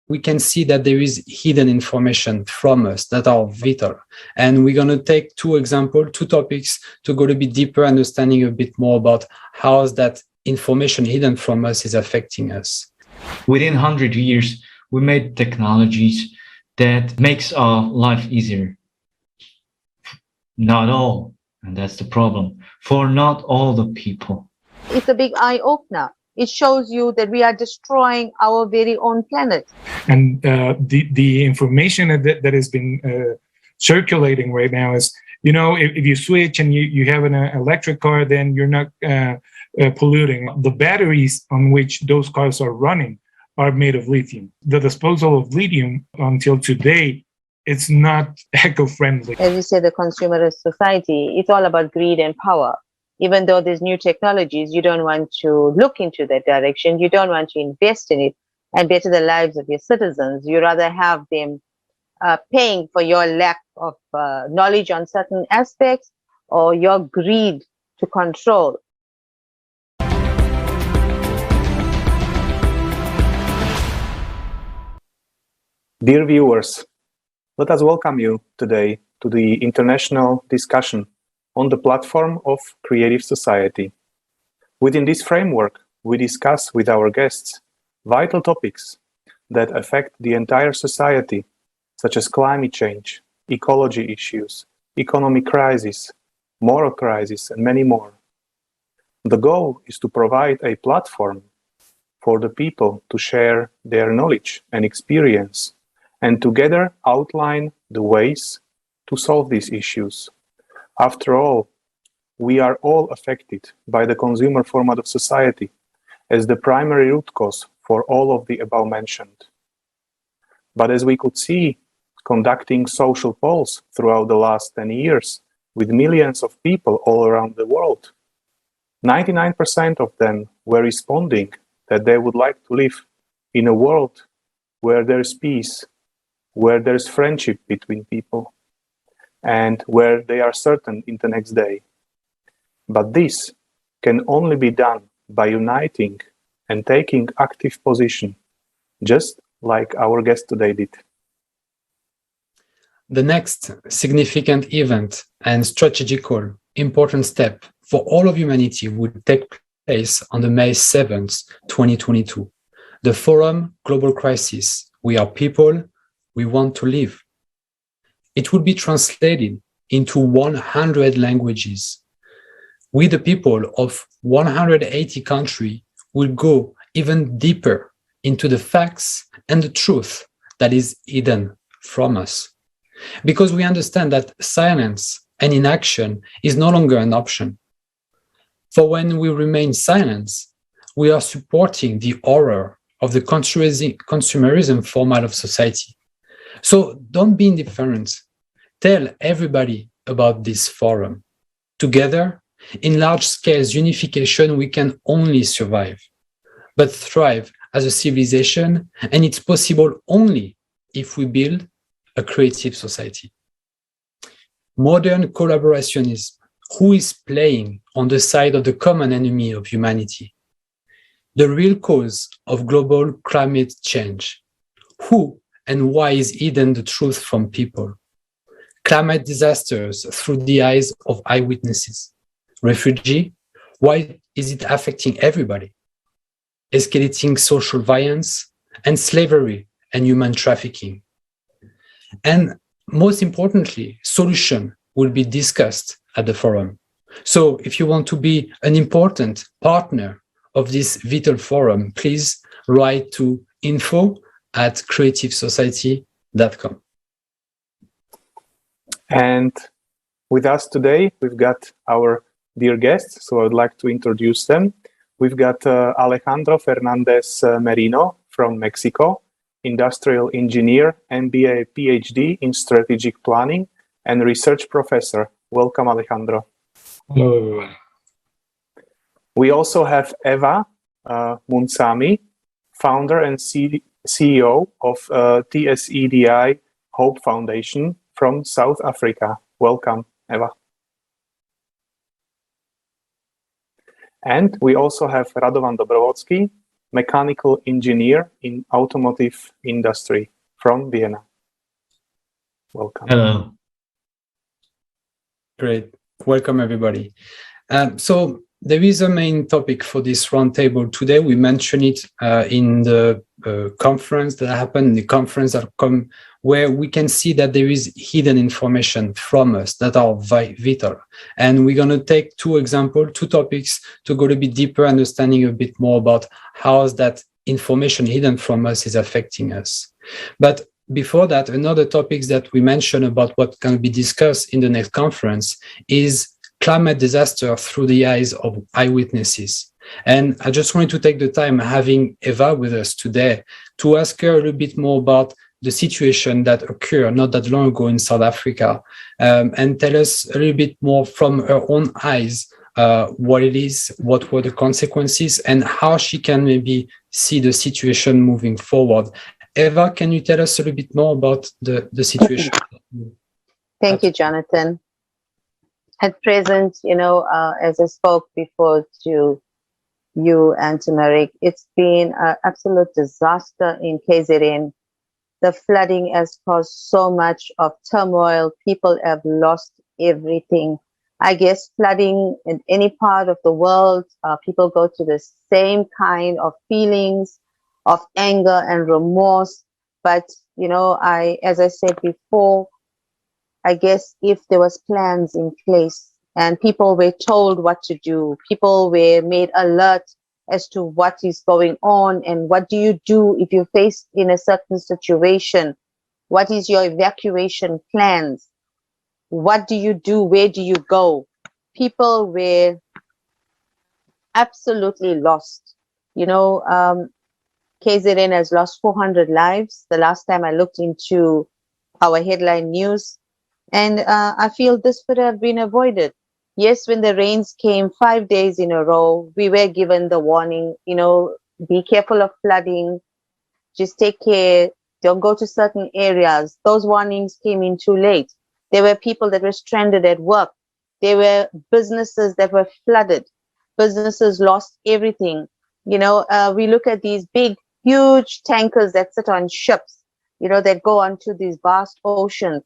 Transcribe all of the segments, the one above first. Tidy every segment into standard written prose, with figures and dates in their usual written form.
we can see that there is hidden information from us that are vital. And we're going to take two topics to go a bit deeper, understanding a bit more about how that information hidden from us is affecting us. Within 100 years, we made technologies that makes our life easier. Not all, and that's the problem, for not all the people. It's a big eye-opener. It shows you that we are destroying our very own planet. And the information that has been circulating right now is, you know, if you switch and you have an electric car, then you're not polluting. The batteries on which those cars are running are made of lithium. The disposal of lithium until today, it's not eco-friendly. As you say, the consumerist society, it's all about greed and power. Even though there's new technologies, you don't want to look into that direction. You don't want to invest in it and better the lives of your citizens. You rather have them paying for your lack of knowledge on certain aspects or your greed to control. Dear viewers, let us welcome you today to the international discussion on the platform of Creative Society. Within this framework, we discuss with our guests vital topics that affect the entire society, such as climate change, ecology issues, economic crisis, moral crisis, and many more. The goal is to provide a platform for the people to share their knowledge and experience and together outline the ways to solve these issues. After all, we are all affected by the consumer format of society as the primary root cause for all of the above mentioned. But as we could see, conducting social polls throughout the last 10 years with millions of people all around the world, 99% of them were responding that they would like to live in a world where there's peace, where there's friendship between people, and where they are certain in the next day. But this can only be done by uniting and taking active position, just like our guest today did. The next significant event and strategical important step for all of humanity would take place on the May 7th, 2022. The Forum Global Crisis, We Are People, We Want to Live. It would be translated into 100 languages. We, the people of 180 countries, will go even deeper into the facts and the truth that is hidden from us. Because we understand that silence and inaction is no longer an option. For when we remain silent, we are supporting the horror of the consumerism format of society. So don't be indifferent. Tell everybody about this forum. Together, in large-scale unification, we can only survive, but thrive as a civilization, and it's possible only if we build a creative society. Modern collaborationism, who is playing on the side of the common enemy of humanity? The real cause of global climate change. Who and why is hidden the truth from people? Climate disasters through the eyes of eyewitnesses. Refugee, why is it affecting everybody? Escalating social violence and slavery and human trafficking. And most importantly, solution will be discussed at the forum. So if you want to be an important partner of this vital forum, please write to info@creativesociety.com. And with us today, we've got our dear guests, so I would like to introduce them. We've got Alejandro Fernandez Merino from Mexico, industrial engineer, MBA, PhD in strategic planning, and research professor. Welcome, Alejandro. Hello, everyone. We also have Eva Munsami, founder and CEO of TSEDI Hope Foundation from South Africa. Welcome, Eva. And we also have Radovan Dobrovodský, mechanical engineer in automotive industry from Vienna. Welcome. Hello. Great. Welcome, everybody. So there is a main topic for this roundtable today. We mentioned it in the conference that happened, the conference that come, where we can see that there is hidden information from us that are vital. And we're going to take two topics to go a bit deeper, understanding a bit more about how that information hidden from us is affecting us. But before that, another topic that we mentioned about what can be discussed in the next conference is climate disaster through the eyes of eyewitnesses. And I just wanted to take the time having Eva with us today to ask her a little bit more about the situation that occurred not that long ago in South Africa, and tell us a little bit more from her own eyes what it is, what were the consequences, and how she can maybe see the situation moving forward. Eva, can you tell us a little bit more about the situation? Thank you, Jonathan. At present, as I spoke before to you and to Marek, it's been an absolute disaster in KZN. The flooding has caused so much of turmoil. People have lost everything. I guess flooding in any part of the world, people go to the same kind of feelings of anger and remorse. But, as I said before, I guess if there was plans in place and people were told what to do, people were made alert as to what is going on and what do you do if you're faced in a certain situation, what is your evacuation plans, what do you do, where do you go? People were absolutely lost. KZN has lost 400 lives the last time I looked into our headline news. And I feel this could have been avoided. Yes, when the rains came 5 days in a row, we were given the warning, be careful of flooding, just take care, don't go to certain areas. Those warnings came in too late. There were people that were stranded at work. There were businesses that were flooded. Businesses lost everything. We look at these big, huge tankers that sit on ships, that go onto these vast oceans.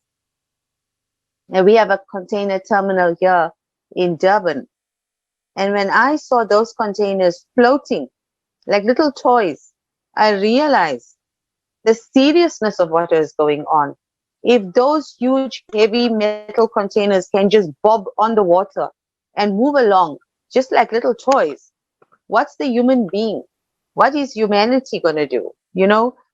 And we have a container terminal here in Durban. And when I saw those containers floating like little toys, I realized the seriousness of what is going on. If those huge, heavy metal containers can just bob on the water and move along just like little toys, what's the human being? What is humanity going to do?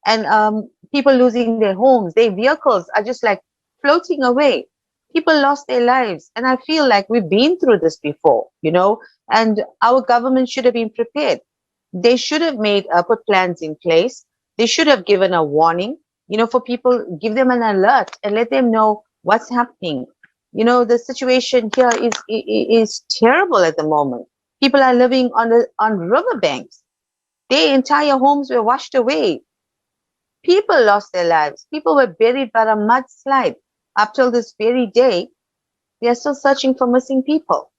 And people losing their homes, their vehicles are just like floating away. People lost their lives. And I feel like we've been through this before, and our government should have been prepared. They should have put plans in place. They should have given a warning, for people, give them an alert and let them know what's happening. The situation here is terrible at the moment. People are living on riverbanks. Their entire homes were washed away. People lost their lives. People were buried by a mudslide. Up till this very day, they are still searching for missing people.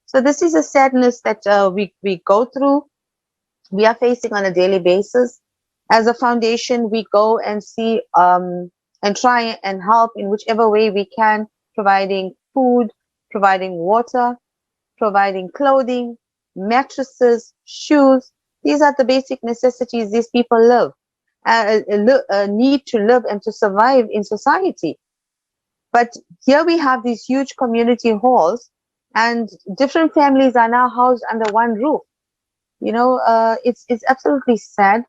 So this is a sadness that we go through. We are facing on a daily basis. As a foundation, we go and see and try and help in whichever way we can, providing food, providing water, providing clothing, mattresses, shoes. These are the basic necessities these people need to live and to survive in society. But here we have these huge community halls and different families are now housed under one roof. It's absolutely sad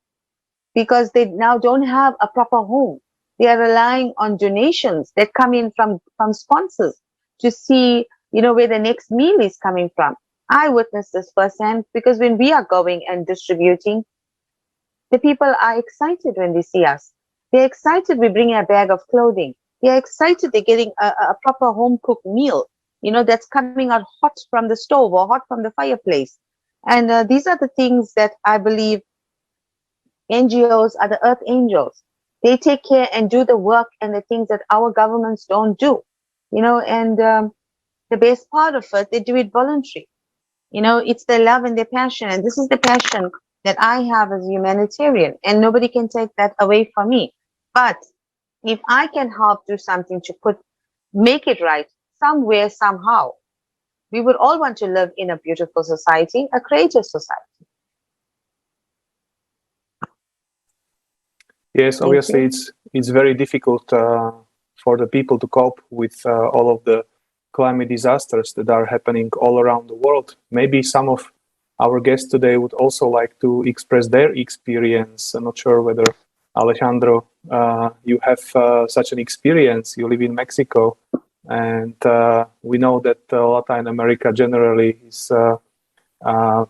because they now don't have a proper home. They are relying on donations that come in from sponsors to see, where the next meal is coming from. I witnessed this firsthand because when we are going and distributing, the people are excited when they see us. They're excited we bring a bag of clothing. They're excited they're getting a proper home-cooked meal, that's coming out hot from the stove or hot from the fireplace. And these are the things that I believe NGOs are the earth angels. They take care and do the work and the things that our governments don't do, and the best part of it, they do it voluntary. It's their love and their passion. And this is the passion that I have as a humanitarian, and nobody can take that away from me. But if I can help do something to make it right somewhere, somehow, we would all want to live in a beautiful society, a creative society. Yes, obviously it's very difficult for the people to cope with all of the climate disasters that are happening all around the world. Maybe some of our guests today would also like to express their experience. I'm not sure whether, Alejandro, you have such an experience. You live in Mexico, and we know that Latin America generally is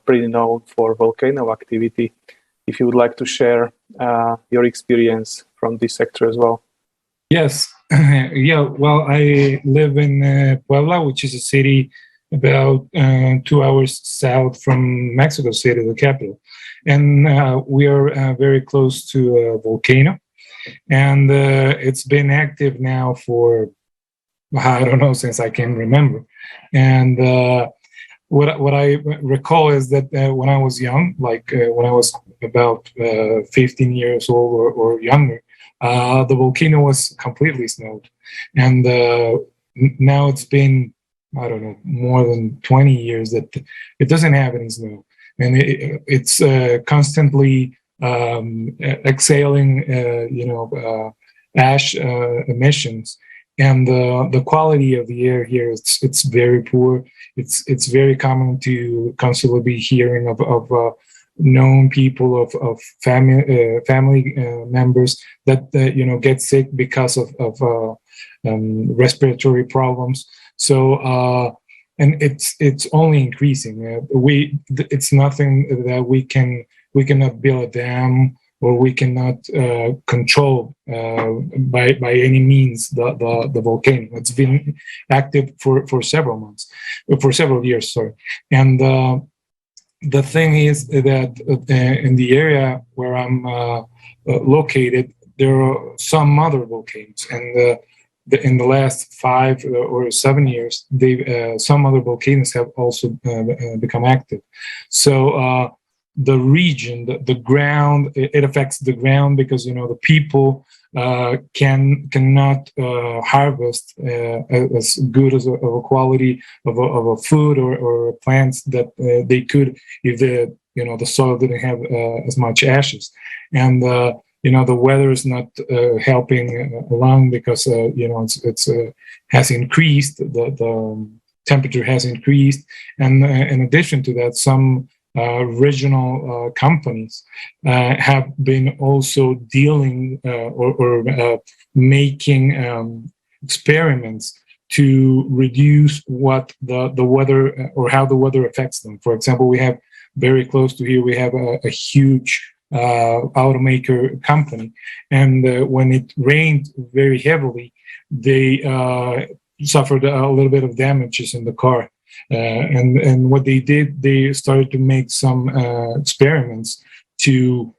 pretty known for volcano activity. If you would like to share your experience from this sector as well. Yes. Yeah, well, I live in Puebla, which is a city about 2 hours south from Mexico City, the capital. And we are very close to a volcano. And it's been active now for, I don't know, since I can remember. And what I recall is that when I was young, like when I was about 15 years old or younger, the volcano was completely snowed. And now it's been, I don't know, more than 20 years that it doesn't have any snow. And it's constantly exhaling, ash emissions. And the quality of the air here, it's very poor. It's very common to constantly be hearing of known people of family members that get sick because of respiratory problems. So and it's only increasing. It's nothing that we cannot build a dam, or we cannot control by any means the volcano. It's been active for several years. Sorry, and the thing is that in the area where I'm located, there are some other volcanoes, and in the last 5 or 7 years, some other volcanoes have also become active. So the region, the ground, it affects the ground because the people cannot harvest as good as a quality of a food or plants that they could if the soil didn't have as much ashes. And the weather is not helping along because it's has increased, the temperature has increased, and in addition to that, some regional companies have been also dealing or making experiments to reduce what the weather or how the weather affects them. For example, we have very close to here, we have a huge automaker company, and when it rained very heavily, they suffered a little bit of damages in the car. And what they did, they started to make some experiments to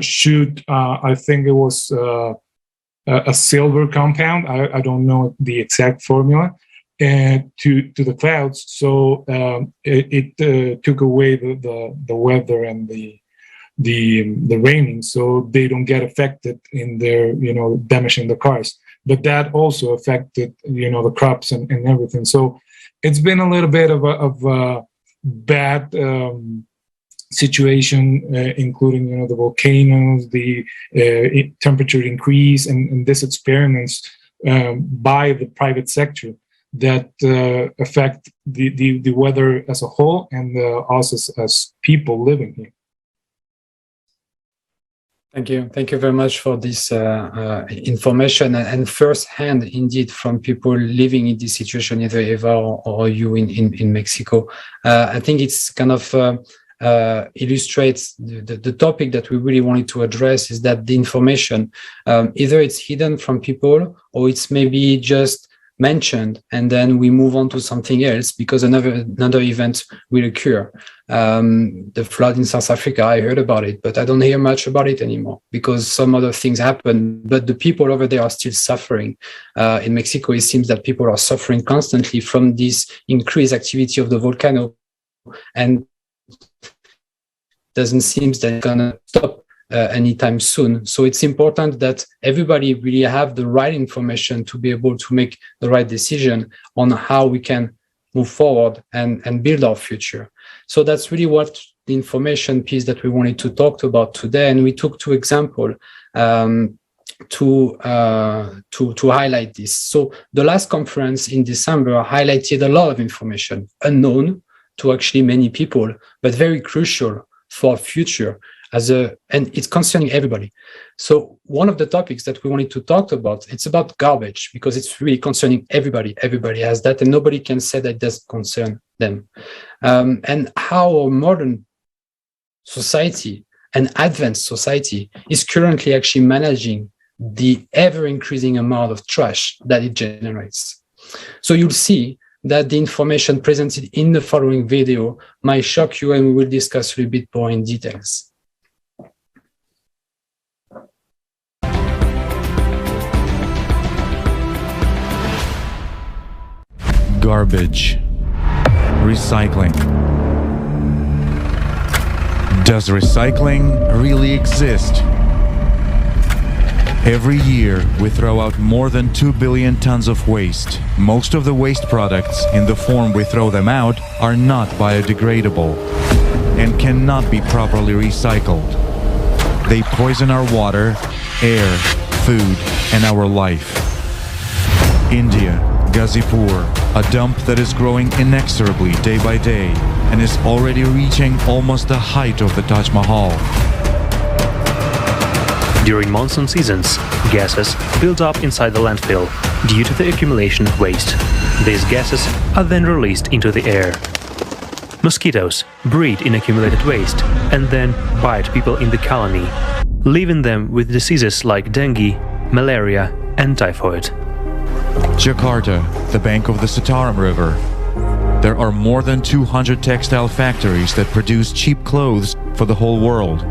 shoot, I think it was a silver compound, I don't know the exact formula, to the clouds. So it took away the weather and the raining, so they don't get affected in their damaging the cars. But that also affected the crops and everything. So it's been a little bit of a bad situation, including the volcanoes, the temperature increase, and these experiments by the private sector that affect the weather as a whole, and us as people living here. Thank you very much for this information and first-hand, indeed, from people living in this situation, either Eva or you in Mexico. I think it's kind of illustrates the topic that we really wanted to address, is that the information, either it's hidden from people or it's maybe just mentioned and then we move on to something else because another event will occur. The flood in South Africa, I heard about it, but I don't hear much about it anymore because some other things happen, but the people over there are still suffering. In Mexico, it seems that people are suffering constantly from this increased activity of the volcano, and doesn't seem that it's gonna stop anytime soon. So it's important that everybody really have the right information to be able to make the right decision on how we can move forward and build our future. So that's really what the information piece that we wanted to talk about today. And we took 2 examples to highlight this. So the last conference in December highlighted a lot of information unknown to actually many people, but very crucial for our future and it's concerning everybody. So one of the topics that we wanted to talk about, it's about garbage, because it's really concerning everybody. Everybody has that, and nobody can say that it doesn't concern them. And how our modern society and advanced society is currently actually managing the ever-increasing amount of trash that it generates. So you'll see that the information presented in the following video might shock you, and we will discuss a little bit more in details. Garbage. Recycling. Does recycling really exist? Every year, we throw out more than 2 billion tons of waste. Most of the waste products, in the form we throw them out, are not biodegradable and cannot be properly recycled. They poison our water, air, food, and our life. India, Ghazipur, a dump that is growing inexorably day by day and is already reaching almost the height of the Taj Mahal. During monsoon seasons, gases build up inside the landfill due to the accumulation of waste. These gases are then released into the air. Mosquitoes breed in accumulated waste and then bite people in the colony, leaving them with diseases like dengue, malaria, and typhoid. Jakarta, the bank of the Citarum River. There are more than 200 textile factories that produce cheap clothes for the whole world.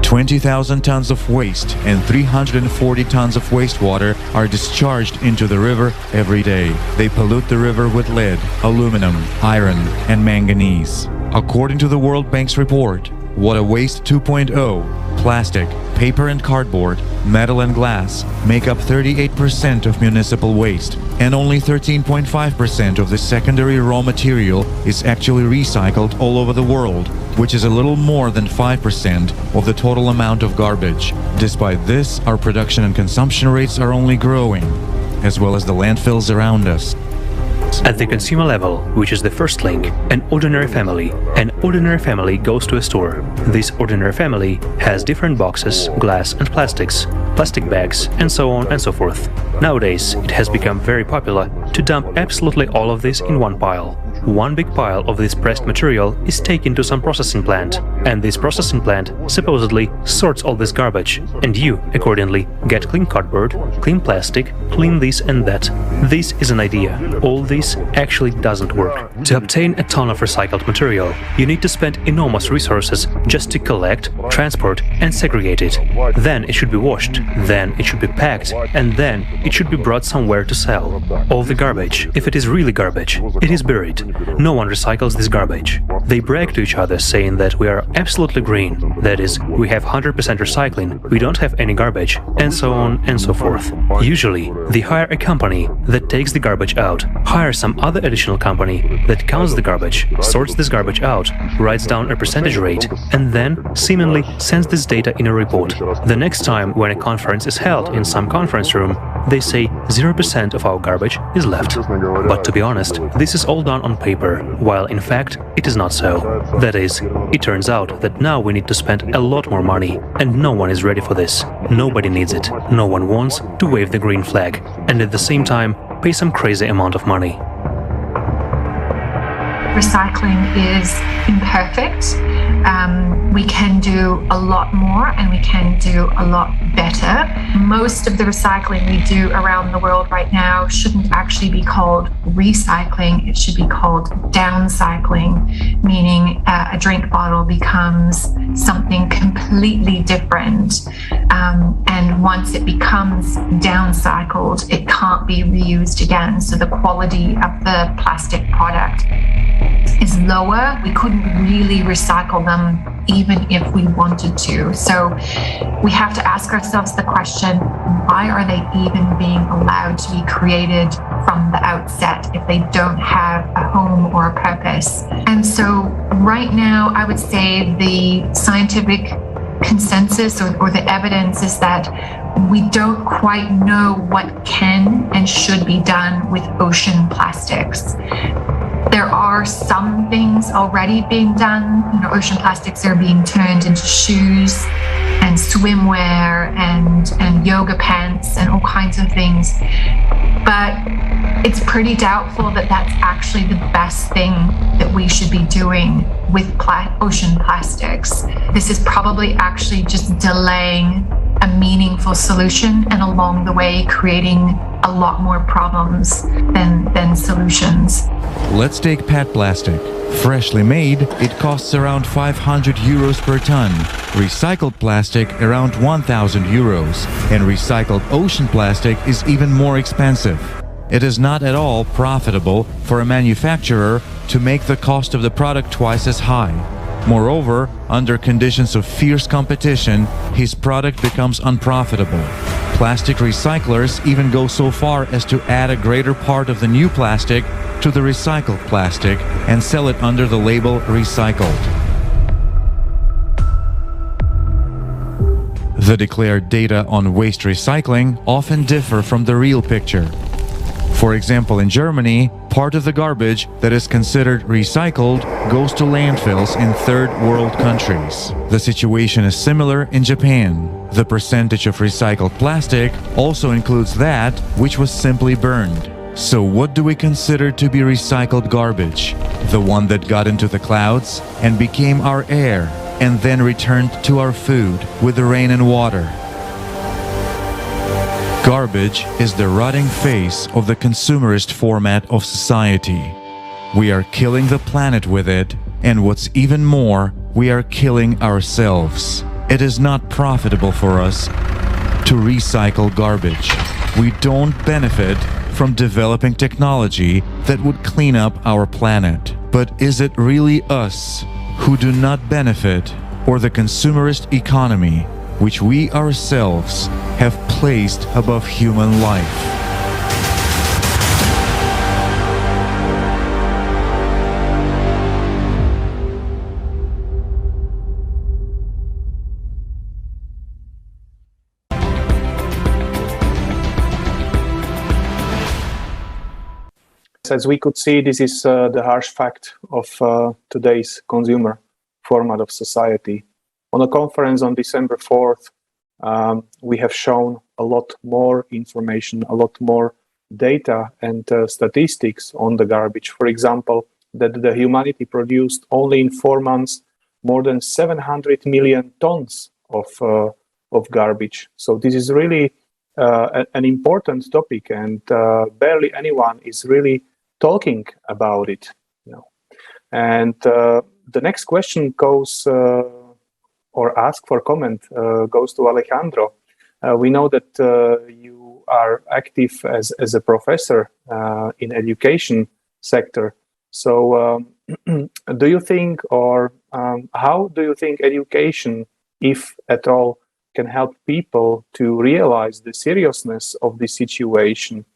20,000 tons of waste and 340 tons of wastewater are discharged into the river every day. They pollute the river with lead, aluminum, iron, and manganese. According to the World Bank's report, Water Waste 2.0, plastic, paper and cardboard, metal and glass make up 38% of municipal waste, and only 13.5% of the secondary raw material is actually recycled all over the world, which is a little more than 5% of the total amount of garbage. Despite this, our production and consumption rates are only growing, as well as the landfills around us. At the consumer level, which is the first link, an ordinary family goes to a store. This ordinary family has different boxes, glass and plastics, plastic bags, and so on and so forth. Nowadays, it has become very popular to dump absolutely all of this in one pile. One big pile of this pressed material is taken to some processing plant, and this processing plant supposedly sorts all this garbage, and you, accordingly, get clean cardboard, clean plastic, clean this and that. This is an idea. All this actually doesn't work. To obtain a ton of recycled material, you need to spend enormous resources just to collect, transport, and segregate it. Then it should be washed, then it should be packed, and then it should be brought somewhere to sell. All the garbage, if it is really garbage, it is buried. No one recycles this garbage. They brag to each other saying that we are absolutely green, that is, we have 100% recycling, we don't have any garbage, and so on and so forth. Usually, they hire a company that takes the garbage out, hire some other additional company that counts the garbage, sorts this garbage out, writes down a percentage rate, and then seemingly sends this data in a report. The next time when a conference is held in some conference room, they say 0% of our garbage is left. But to be honest, this is all done on paper, while in fact it is not so. That is, it turns out that now we need to spend a lot more money, and no one is ready for this. Nobody needs it. No one wants to wave the green flag, and at the same time pay some crazy amount of money. Recycling is imperfect. We can do a lot more and we can do a lot better. Most of the recycling we do around the world right now shouldn't actually be called recycling. It should be called downcycling, meaning a drink bottle becomes something completely different. And once it becomes downcycled, it can't be reused again. So the quality of the plastic product is lower. We couldn't really recycle them even if we wanted to. So we have to ask ourselves the question, why are they even being allowed to be created from the outset if they don't have a home or a purpose? And so right now, I would say the scientific consensus or the evidence is that we don't quite know what can and should be done with ocean plastics. There are some things already being done. Ocean plastics are being turned into shoes and swimwear and yoga pants and all kinds of things. But it's pretty doubtful that that's actually the best thing that we should be doing with ocean plastics. This is probably actually just delaying a meaningful solution and along the way creating a lot more problems than solutions. Let's take PET plastic. Freshly made, it costs around 500 euros per ton. Recycled plastic around 1,000 euros. And recycled ocean plastic is even more expensive. It is not at all profitable for a manufacturer to make the cost of the product twice as high. Moreover, under conditions of fierce competition, his product becomes unprofitable. Plastic recyclers even go so far as to add a greater part of the new plastic to the recycled plastic and sell it under the label recycled. The declared data on waste recycling often differ from the real picture. For example, in Germany, part of the garbage that is considered recycled goes to landfills in third world countries. The situation is similar in Japan. The percentage of recycled plastic also includes that which was simply burned. So what do we consider to be recycled garbage? The one that got into the clouds and became our air and then returned to our food with the rain and water. Garbage is the rotting face of the consumerist format of society. We are killing the planet with it, and what's even more, we are killing ourselves. It is not profitable for us to recycle garbage. We don't benefit from developing technology that would clean up our planet. But is it really us who do not benefit, or the consumerist economy, which we ourselves have placed above human life? As we could see, this is the harsh fact of today's consumer format of society. On a conference on December 4th, we have shown a lot more information, a lot more data and statistics on the garbage. For example, that the humanity produced only in 4 months more than 700 million tons of garbage. So this is really an important topic, and barely anyone is really talking about it. And the next question goes or ask for comment goes to Alejandro. We know that you are active as a professor in education sector. So do you think, or how do you think education, if at all, can help people to realize the seriousness of the situation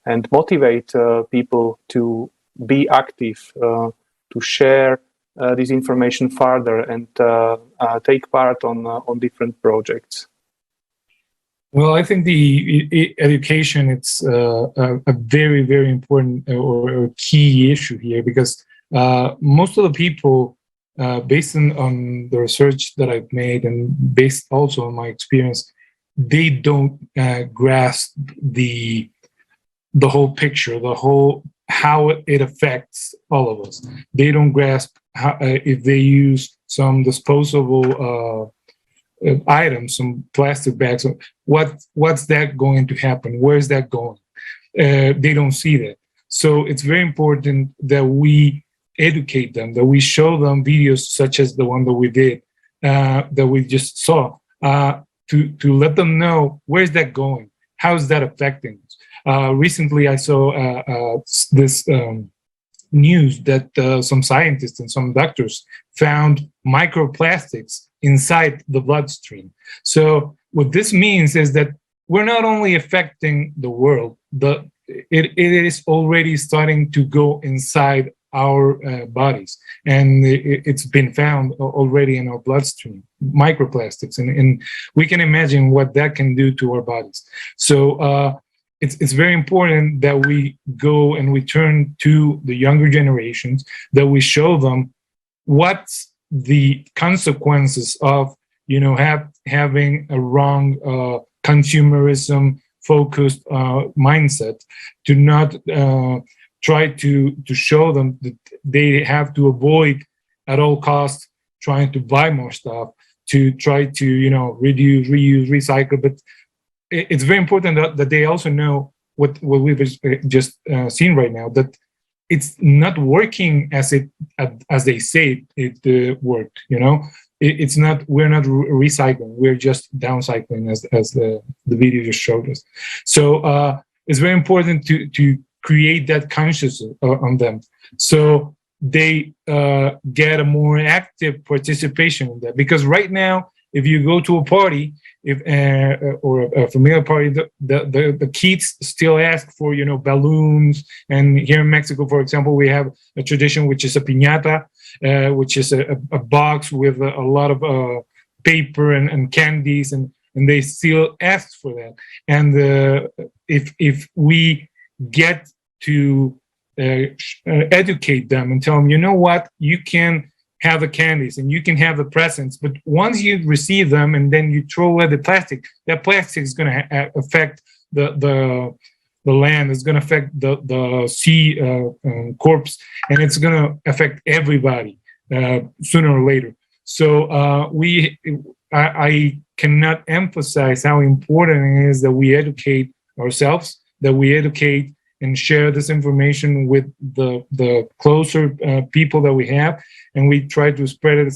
and motivate people to be active, to share this information further and take part on different projects? Well, I think the education, it's a very, very important or key issue here, because most of the people, based on the research that I've made and based also on my experience, they don't grasp the whole picture, how it affects all of us. They don't grasp how, if they use some disposable items, some plastic bags, what's that going to happen? Where's that going? They don't see that. So it's very important that we educate them, that we show them videos such as the one that we did, that we just saw, to let them know where's that going, how is that affecting us. Recently, I saw this news that some scientists and some doctors found microplastics inside the bloodstream. So what this means is that we're not only affecting the world, it is already starting to go inside our bodies, and it's been found already in our bloodstream, microplastics, and we can imagine what that can do to our bodies. So it's very important that we go and we turn to the younger generations, that we show them what's the consequences of having a wrong consumerism focused mindset, to not try to show them that they have to avoid at all costs trying to buy more stuff, to try to reduce, reuse, recycle. But it's very important that they also know what we've just seen right now, that it's not working as they say it worked. It's not. We're not recycling. We're just downcycling, as the video just showed us. So it's very important to create that consciousness on them, so they get a more active participation in that. Because right now, if you go to a party, or a familiar party, the kids still ask for balloons. And here in Mexico, for example, we have a tradition which is a piñata, which is a box with a lot of paper and candies, and they still ask for that. And if we get to educate them and tell them, you know what, you can have the candies and you can have the presents, but once you receive them and then you throw away the plastic, that plastic is going to affect the land, it's going to affect the sea corpse, and it's going to affect everybody sooner or later. So I cannot emphasize how important it is that we educate ourselves, that we educate and share this information with the closer people that we have, and we try to spread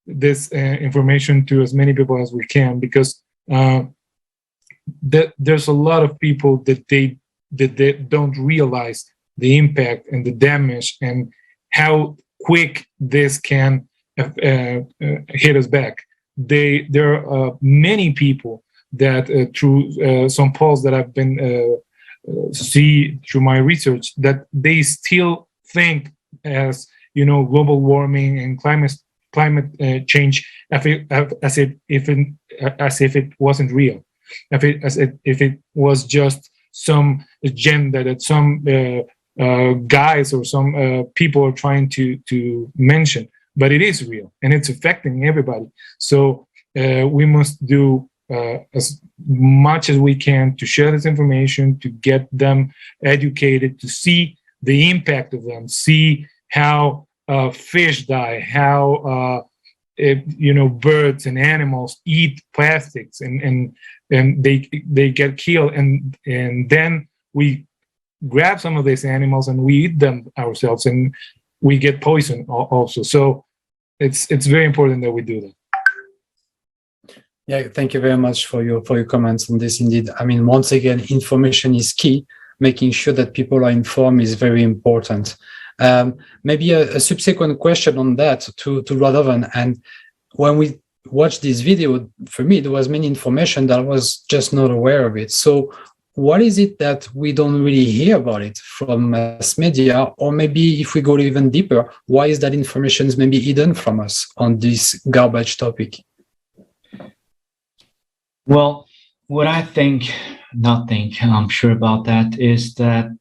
this information to as many people as we can, because there's a lot of people that they don't realize the impact and the damage and how quick this can hit us back. There are many people that through some polls that I've been see through my research, that they still think as global warming and climate change as if it wasn't real, if it was just some agenda that some guys or some people are trying to mention. But it is real and it's affecting everybody. So we must do as much as we can to share this information, to get them educated, to see the impact of them, see how fish die, how birds and animals eat plastics and they get killed, and then we grab some of these animals and we eat them ourselves, and we get poison also. So it's very important that we do that. Yeah, thank you very much for your comments on this. Indeed, I mean, once again, information is key. Making sure that people are informed is very important. Maybe a subsequent question on that to Radovan. And when we watched this video, for me, there was many information that I was just not aware of it. So what is it that we don't really hear about it from mass media? Or maybe if we go even deeper, why is that information maybe hidden from us on this garbage topic? Well, what I'm sure about that is that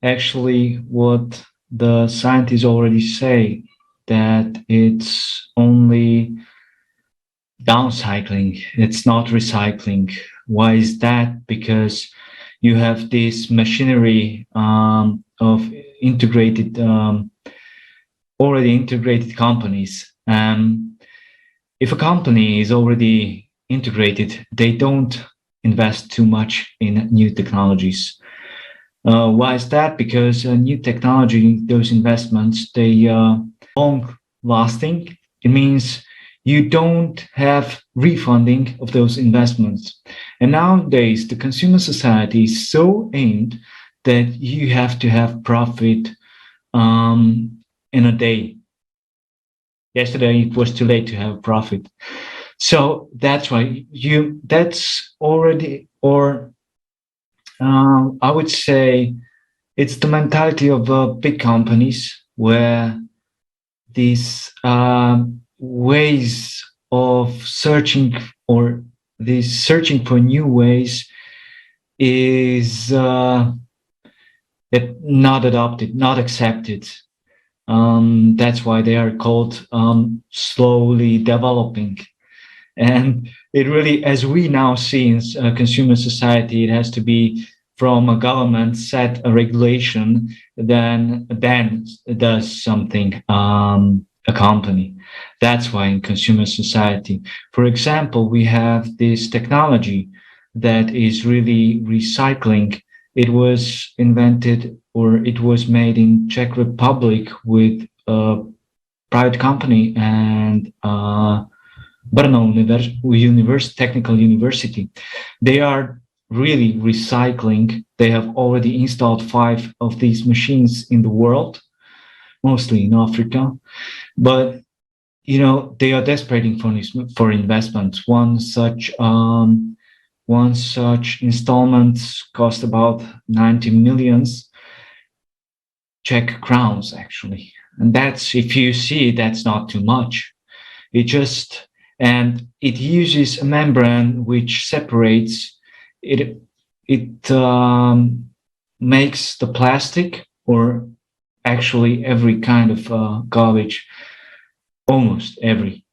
actually what the scientists already say, that it's only downcycling, it's not recycling. Why is that? Because you have this machinery of already integrated companies. If a company is already integrated, they don't invest too much in new technologies. Why is that? Because new technology, those investments, they are long lasting. It means you don't have refunding of those investments. And nowadays, the consumer society is so aimed that you have to have profit in a day. Yesterday it was too late to have profit. So that's why that's already, or I would say it's the mentality of big companies, where these ways of searching, or this searching for new ways, is not adopted, not accepted. That's why they are called slowly developing. And it really, as we now see in consumer society, it has to be from a government set a regulation, then does something a company. That's why in consumer society, for example, we have this technology that is really recycling. It was invented, or it was made in Czech Republic with a private company and Brno Technical University. They are really recycling. They have already installed 5 of these machines in the world, mostly in Africa. But they are desperate for investments. One such installment cost about 90 million Czech crowns, actually. And that's, if you see, that's not too much. And it uses a membrane which separates it. It makes the plastic, or actually every kind of garbage, almost every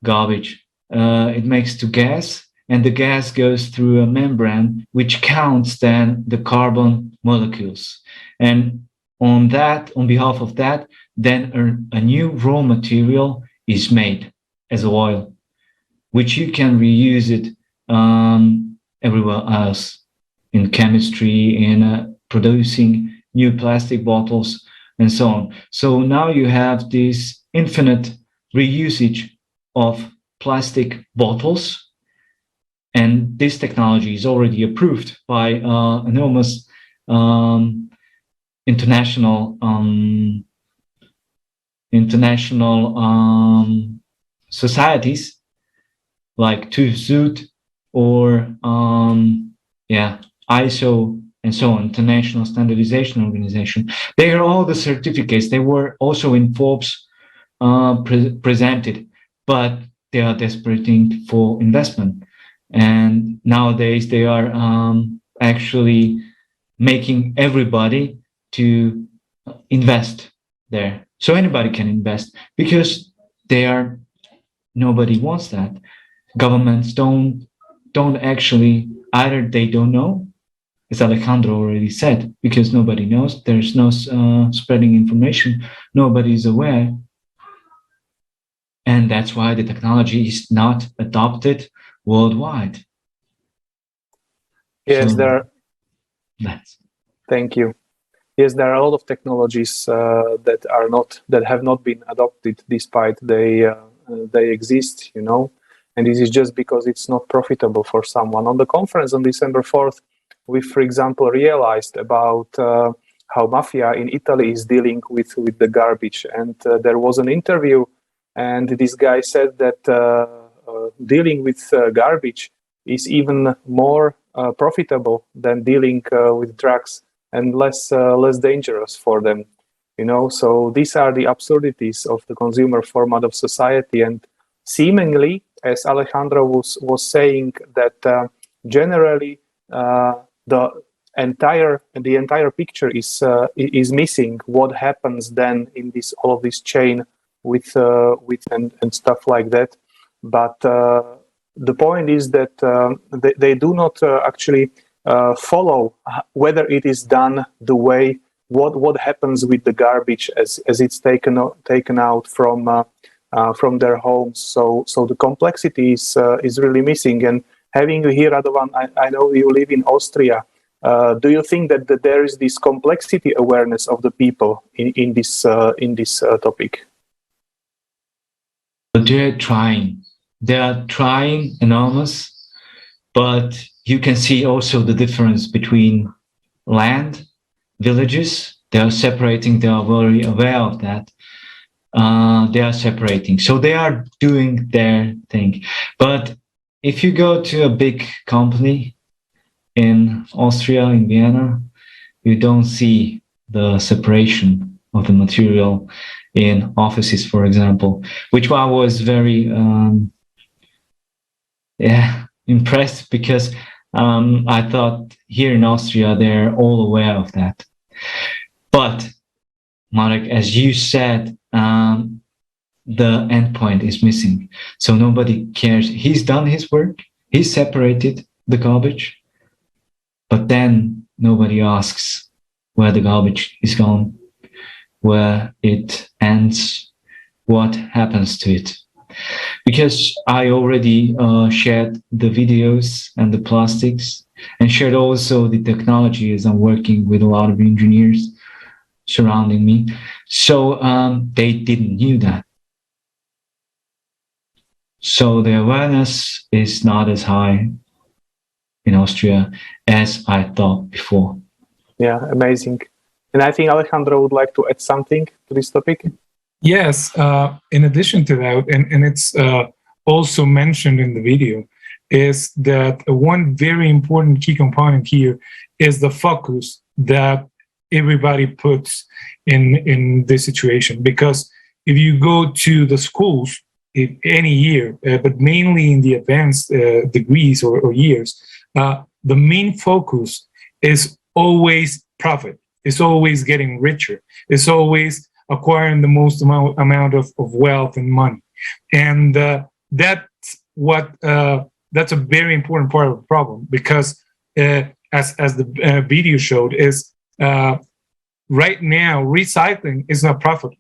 garbage, it makes to gas, and the gas goes through a membrane which counts then the carbon molecules. And on behalf of that, then a new raw material is made as oil, which you can reuse it everywhere else, in chemistry, in producing new plastic bottles, and so on. So now you have this infinite reusage of plastic bottles, and this technology is already approved by enormous international societies like TSEDI or ISO and so on, International Standardization Organization. They are all the certificates. They were also in Forbes presented, but they are desperate for investment. And nowadays they are actually making everybody to invest there. So anybody can invest, because nobody wants that. Governments don't actually, either they don't know, as Alejandro already said, because nobody knows. There's no spreading information. Nobody is aware. And that's why the technology is not adopted worldwide. Yes, so Thank you. Yes, there are a lot of technologies that have not been adopted, despite they exist, and this is just because it's not profitable for someone. On the conference on December 4th, we, for example, realized about how mafia in Italy is dealing with the garbage, and there was an interview, and this guy said that dealing with garbage is even more profitable than dealing with drugs, and less dangerous for them, So these are the absurdities of the consumer format of society, and seemingly, as Alejandro was saying, that generally the entire picture is missing. What happens then in all of this chain with and stuff like that? But the point is that they do not actually follow whether it is done the way, what happens with the garbage as it's taken out from their homes. So the complexity is really missing. And having you here, Radovan, I know you live in Austria. Do you think that there is this complexity awareness of the people in this topic? They're trying. They are trying enormous, but you can see also the difference between land, villages They are separating. They are very aware of that. They are separating. So they are doing their thing. But if you go to a big company in Austria, in Vienna, you don't see the separation of the material in offices, for example, which I was very impressed, because I thought here in Austria, they're all aware of that. But Marek, as you said, the endpoint is missing. So nobody cares. He's done his work. He's separated the garbage. But then nobody asks where the garbage is gone, where it ends, what happens to it. Because I already shared the videos and the plastics, and shared also the technology, as I'm working with a lot of engineers surrounding me. So they didn't knew that. So the awareness is not as high in Austria as I thought before. Yeah, amazing. And I think Alejandro would like to add something to this topic. Yes, in addition to that, and it's also mentioned in the video, is that one very important key component here is the focus that everybody puts in this situation. Because if you go to the schools in any year, but mainly in the advanced degrees or years, the main focus is always profit. It's always getting richer. It's always acquiring the most amount of wealth and money. And that's a very important part of the problem, because as the video showed, is right now recycling is not profitable.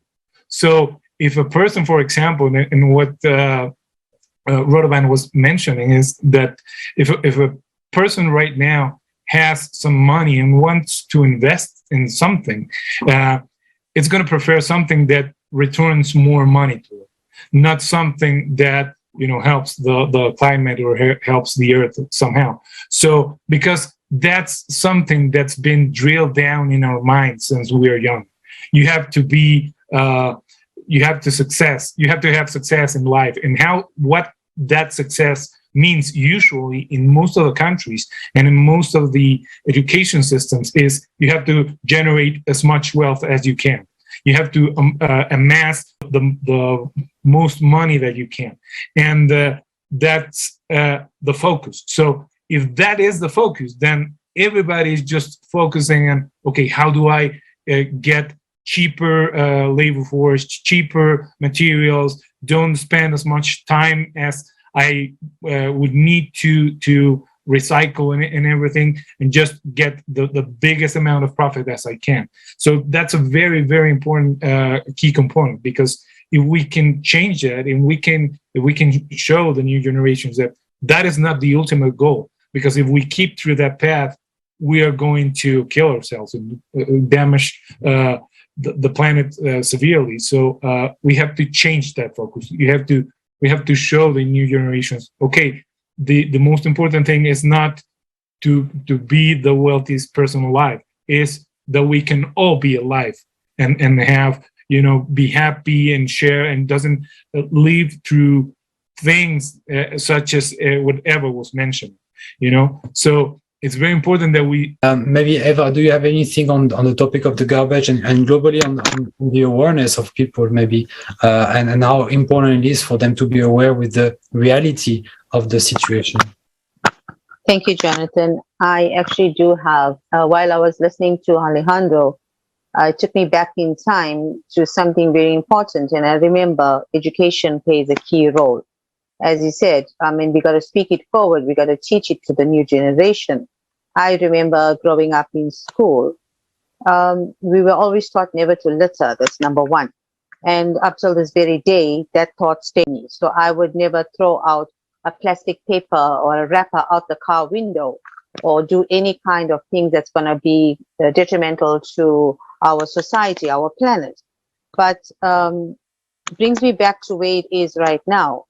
So if a person, for example, and what Radovan was mentioning is that if a person right now has some money and wants to invest in something, it's going to prefer something that returns more money to it, not something that helps the climate or helps the earth somehow. So because that's something that's been drilled down in our minds since we are young. You have to be you have to have success in life, and what that success means usually in most of the countries and in most of the education systems is you have to generate as much wealth as you can. You have to amass the most money that you can. And that's the focus. So if that is the focus, then everybody is just focusing on, okay, how do I get cheaper labor force, cheaper materials, don't spend as much time as I would need to recycle and everything, and just get the biggest amount of profit as I can. So that's a very, very important key component, because if we can change that, and if we can show the new generations that that is not the ultimate goal, because if we keep through that path, we are going to kill ourselves and damage the planet severely. So we have to change that focus. We have to show the new generations, okay, the most important thing is not to be the wealthiest person alive, is that we can all be alive and have, be happy and share, and doesn't live through things such as whatever was mentioned, So it's very important that we... maybe, Eva, do you have anything on the topic of the garbage and globally on the awareness of people, maybe, and how important it is for them to be aware with the reality of the situation? Thank you, Jonathan. I actually do have, while I was listening to Alejandro, it took me back in time to something very important. And I remember education plays a key role. As you said, we got to speak it forward. We got to teach it to the new generation. I remember growing up in school, we were always taught never to litter. That's number one. And up till this very day, that thought stayed me. So I would never throw out a plastic paper or a wrapper out the car window, or do any kind of thing that's going to be detrimental to our society, our planet. But brings me back to where it is right now,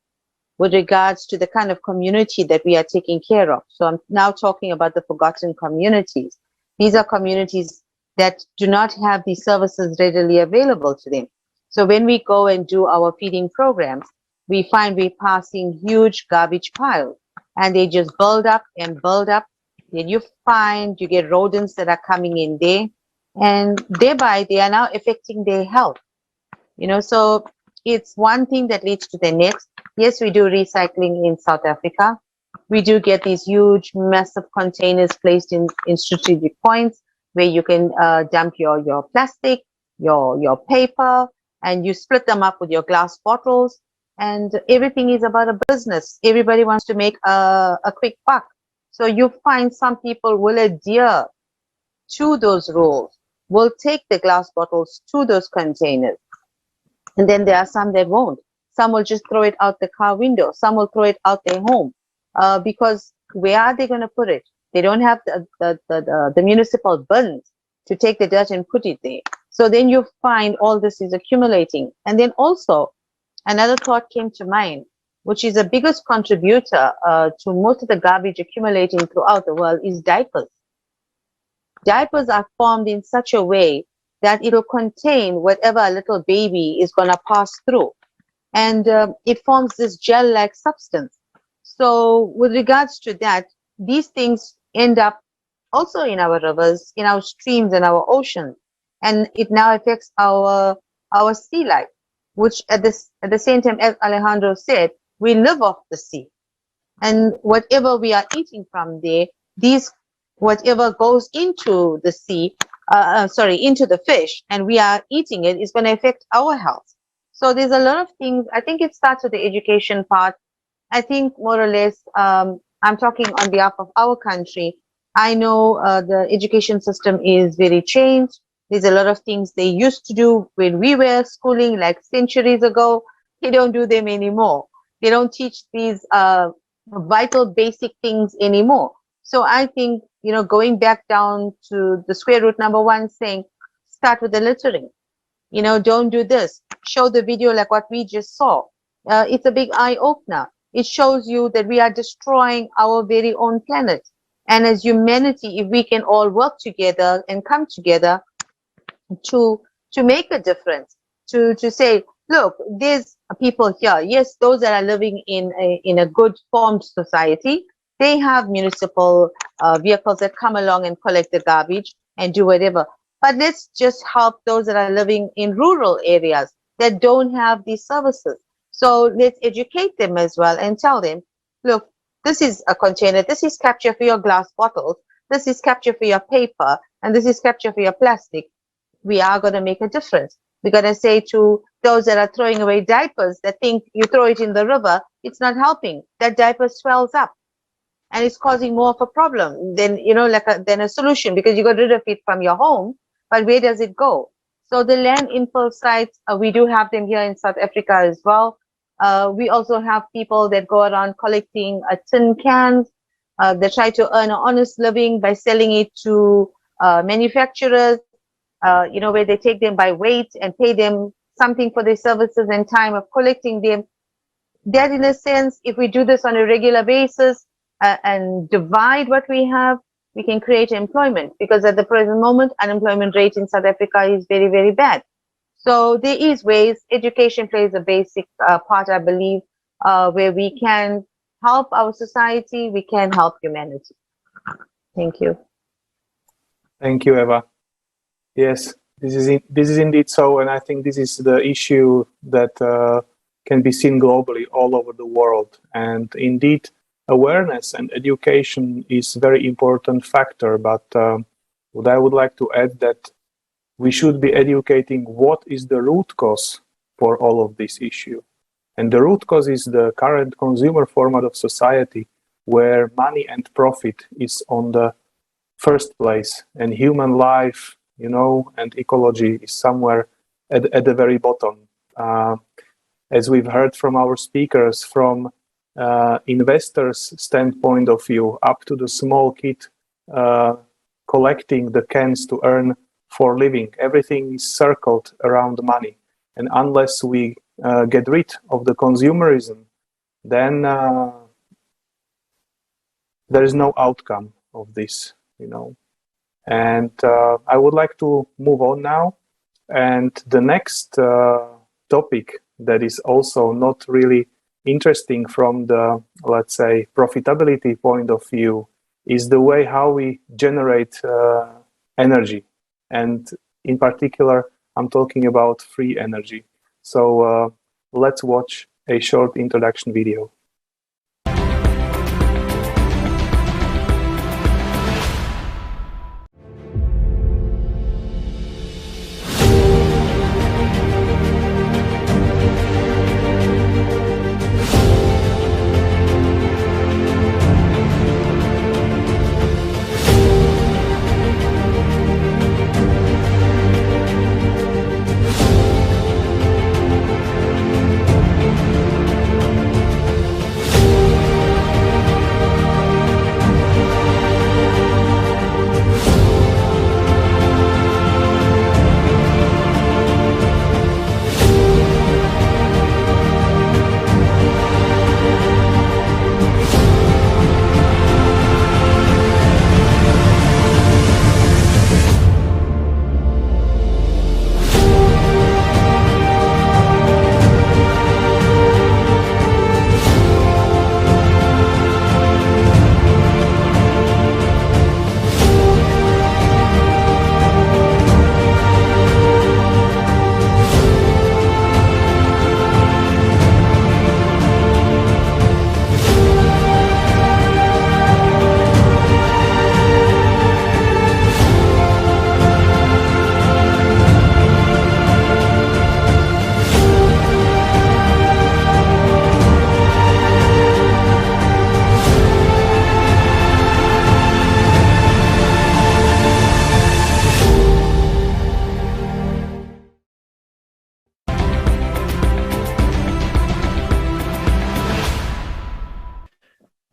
with regards to the kind of community that we are taking care of. So I'm now talking about the forgotten communities. These are communities that do not have these services readily available to them. So when we go and do our feeding programs, we find we're passing huge garbage piles, and they just build up and build up. Then you get rodents that are coming in there, and thereby they are now affecting their health. So it's one thing that leads to the next. Yes, we do recycling in South Africa. We do get these huge, massive containers placed in strategic points where you can dump your plastic, your paper, and you split them up with your glass bottles. And everything is about a business. Everybody wants to make a quick buck. So you find some people will adhere to those rules, will take the glass bottles to those containers. And then there are some that won't. Some will just throw it out the car window. Some will throw it out their home. Because where are they going to put it? They don't have the municipal bins to take the dirt and put it there. So then you find all this is accumulating. And then also, another thought came to mind, which is the biggest contributor to most of the garbage accumulating throughout the world, is diapers. Diapers are formed in such a way that it will contain whatever a little baby is going to pass through. And it forms this gel-like substance. So with regards to that, these things end up also in our rivers, in our streams, and our oceans. And it now affects our sea life, which at the same time, as Alejandro said, we live off the sea. And whatever we are eating from there, whatever goes into the sea, into the fish, and we are eating it, is going to affect our health. So there's a lot of things. I think it starts with the education part. I think more or less, I'm talking on behalf of our country. I know the education system is very changed. There's a lot of things they used to do when we were schooling, like centuries ago. They don't do them anymore. They don't teach these vital basic things anymore. So I think, going back down to the square root number one, saying, start with the littering. Don't do this. Show the video like what we just saw. It's a big eye opener. It shows you that we are destroying our very own planet. And as humanity, if we can all work together and come together to make a difference, to say, look, there's people here. Yes, those that are living in a good formed society, they have municipal vehicles that come along and collect the garbage and do whatever. But let's just help those that are living in rural areas that don't have these services. So let's educate them as well and tell them, look, this is a container, this is capture for your glass bottles, this is capture for your paper, and this is capture for your plastic. We are going to make a difference. We're going to say to those that are throwing away diapers that think you throw it in the river, it's not helping. That diaper swells up and it's causing more of a problem than, than a solution, because you got rid of it from your home, but where does it go? So the landfill sites, we do have them here in South Africa as well. We also have people that go around collecting tin cans. They try to earn an honest living by selling it to manufacturers, where they take them by weight and pay them something for their services and time of collecting them. That, in a sense, if we do this on a regular basis and divide what we have, we can create employment, because at the present moment, unemployment rate in South Africa is very, very bad. So there is ways. Education plays a basic part, I believe, where we can help our society, we can help humanity. Thank you. Thank you, Eva. Yes, this is indeed so, and I think this is the issue that can be seen globally all over the world. And indeed, awareness and education is a very important factor, but what I would like to add that we should be educating what is the root cause for all of this issue. And the root cause is the current consumer format of society, where money and profit is on the first place, and human life, and ecology is somewhere at the very bottom. As we've heard from our speakers, from investors' standpoint of view, up to the small kid collecting the cans to earn for living, everything is circled around money. And unless we get rid of the consumerism, then there is no outcome of this, And I would like to move on now. And the next topic that is also not really interesting from the, let's say, profitability point of view is the way how we generate energy. And in particular, I'm talking about free energy. So let's watch a short introduction video.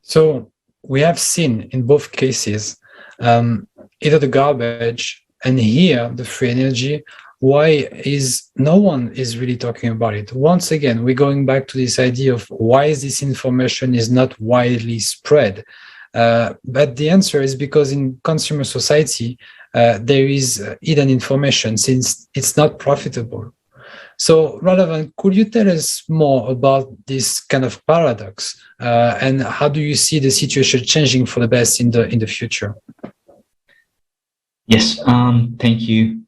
So we have seen in both cases, either the garbage and here the free energy. Why is no one is really talking about it? Once again, we're going back to this idea of why is this information is not widely spread. But the answer is because in consumer society, there is hidden information since it's not profitable. So Radovan, could you tell us more about this kind of paradox and how do you see the situation changing for the best in the future? Yes, thank you.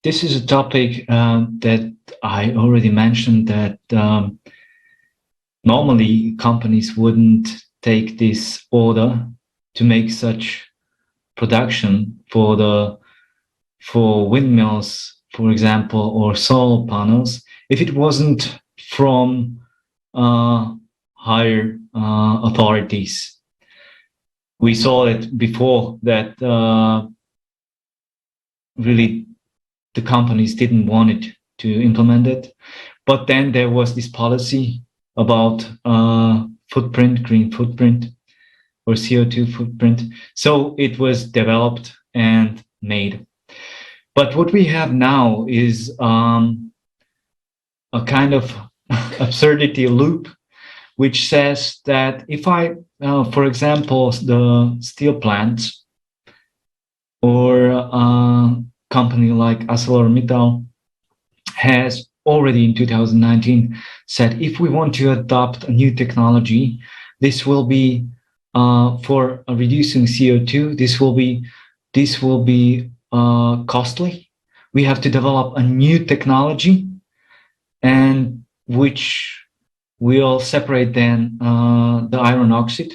This is a topic that I already mentioned that normally companies wouldn't take this order to make such production for windmills, for example, or solar panels, if it wasn't from higher authorities. We saw it before that really the companies didn't want it to implement it. But then there was this policy about footprint, green footprint, or CO2 footprint. So it was developed and made. But what we have now is a kind of absurdity loop, which says that if I, for example, the steel plants or a company like ArcelorMittal has already in 2019 said, if we want to adopt a new technology, this will be for reducing CO2. This will be costly. We have to develop a new technology, and which will separate then the iron oxide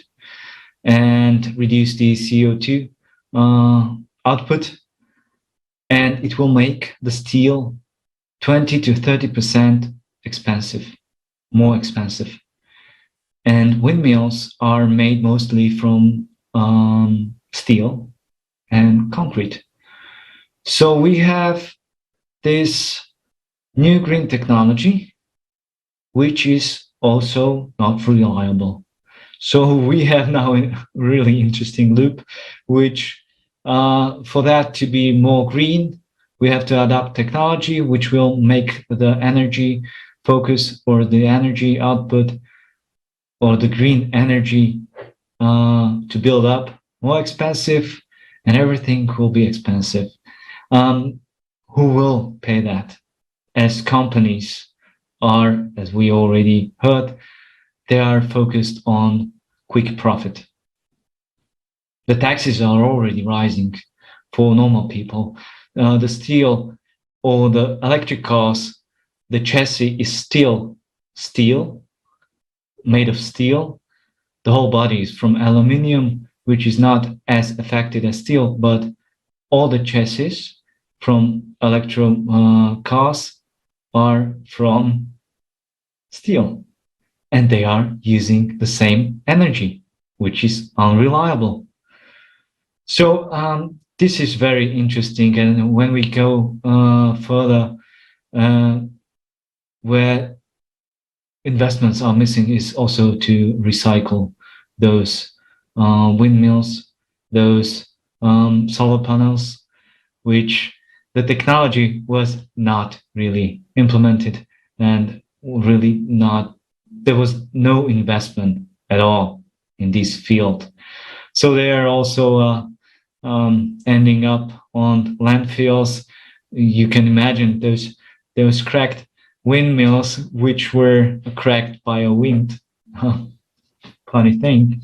and reduce the CO2 output, and it will make the steel 20 to 30% more expensive. And windmills are made mostly from steel and concrete. So we have this new green technology, which is also not reliable. So we have now a really interesting loop, which for that to be more green, we have to adopt technology which will make the energy focus or the energy output or the green energy to build up more expensive. and everything will be expensive. Who will pay that? As companies are, as we already heard, they are focused on quick profit. The taxes are already rising for normal people. The steel or the electric cars, the chassis is still steel, made of steel. The whole body is from aluminium, which is not as affected as steel, but all the chassis from electro cars are from steel, and they are using the same energy, which is unreliable. So this is very interesting, and when we go further, where investments are missing is also to recycle those windmills, those solar panels, which the technology was not really implemented, and really not, there was no investment at all in this field. So they are also ending up on landfills. You can imagine those cracked windmills which were cracked by a wind. Funny thing.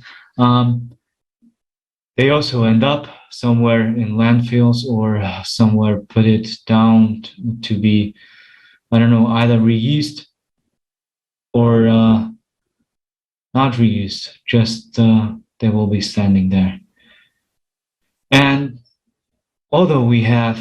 They also end up somewhere in landfills or somewhere put it down to be, I don't know, either reused or not reused, just they will be standing there. And although we have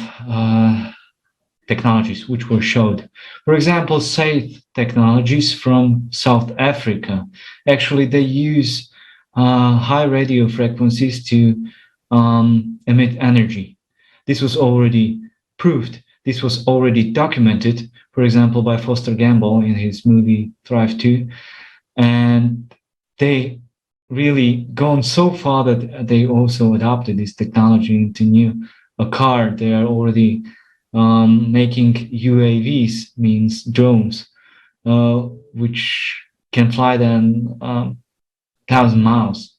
technologies which were showed, for example, safe technologies from South Africa, actually they use high radio frequencies to emit energy. This was already proved. This was already documented, for example, by Foster Gamble in his movie Thrive 2. And they really gone so far that they also adopted this technology into a car. They are already making UAVs, means drones, which can fly then 1,000 miles.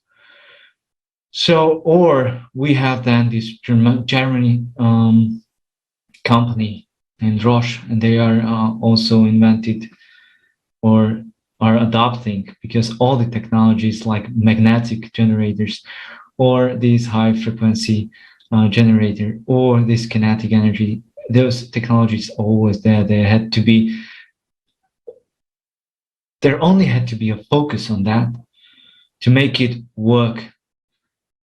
So, or we have then this Germany company named Roche, and they are also invented or are adopting, because all the technologies like magnetic generators or these high frequency generator or this kinetic energy, those technologies always there. There only had to be a focus on that to make it work.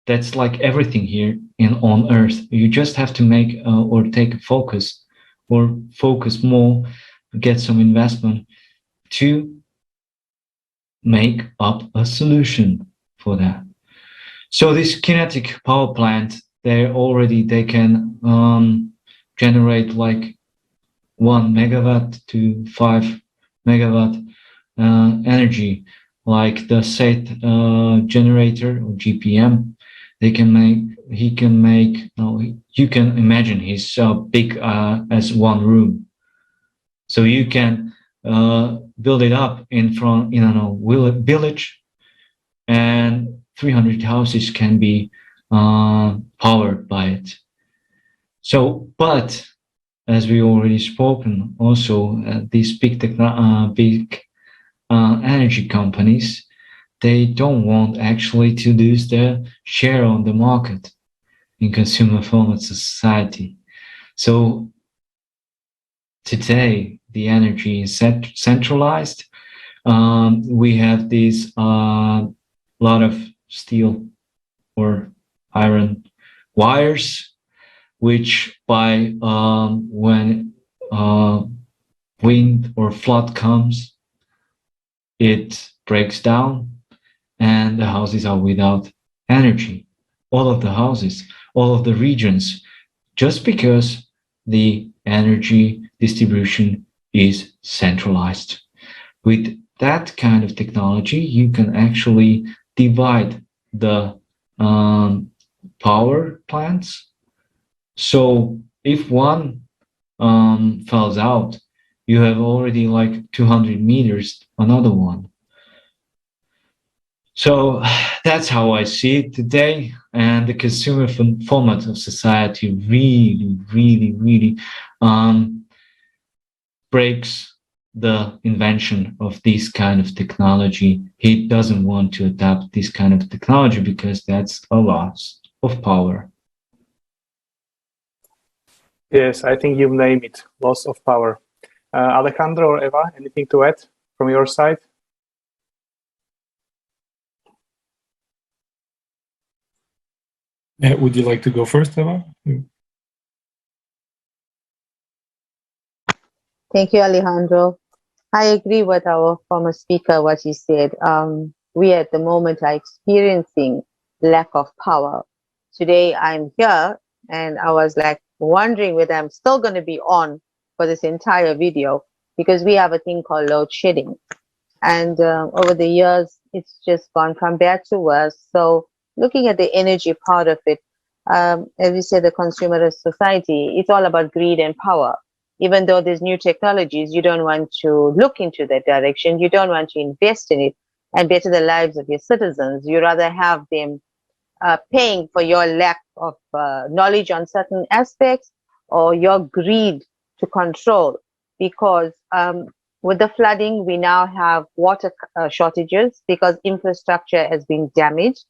That's like everything here on Earth. You just have to make or take a focus or focus more, get some investment to make up a solution for that. So this kinetic power plant, they can generate like 1 megawatt to 5 megawatt energy, like the SET generator or GPM. You can imagine he's so big as one room. So you can build it up in a village, and 300 houses can be powered by it. So, but as we already spoken, also these big energy companies, they don't want actually to lose their share on the market in consumer format society. So today the energy is centralized. We have these lot of steel or iron wires, which by when wind or flood comes, it breaks down and the houses are without energy. All of the houses, all of the regions, just because the energy distribution is centralized. With that kind of technology, you can actually divide the power plants. So if one falls out, you have already like 200 meters another one. So that's how I see it today. And the consumer format of society really breaks the invention of this kind of technology. He doesn't want to adopt this kind of technology because that's a loss of power. Yes, I think you've named it, loss of power. Alejandro or Eva, anything to add from your side? Would you like to go first, Eva? Thank you, Alejandro. I agree with our former speaker, what he said. We at the moment are experiencing lack of power. Today I'm here and I was like wondering whether I'm still going to be on for this entire video because we have a thing called load shedding. And over the years, it's just gone from bad to worse. So looking at the energy part of it, as we say, the consumerist society, it's all about greed and power. Even though there's new technologies, you don't want to look into that direction. You don't want to invest in it and better the lives of your citizens. You rather have them paying for your lack of knowledge on certain aspects or your greed to control. Because with the flooding, we now have water shortages because infrastructure has been damaged.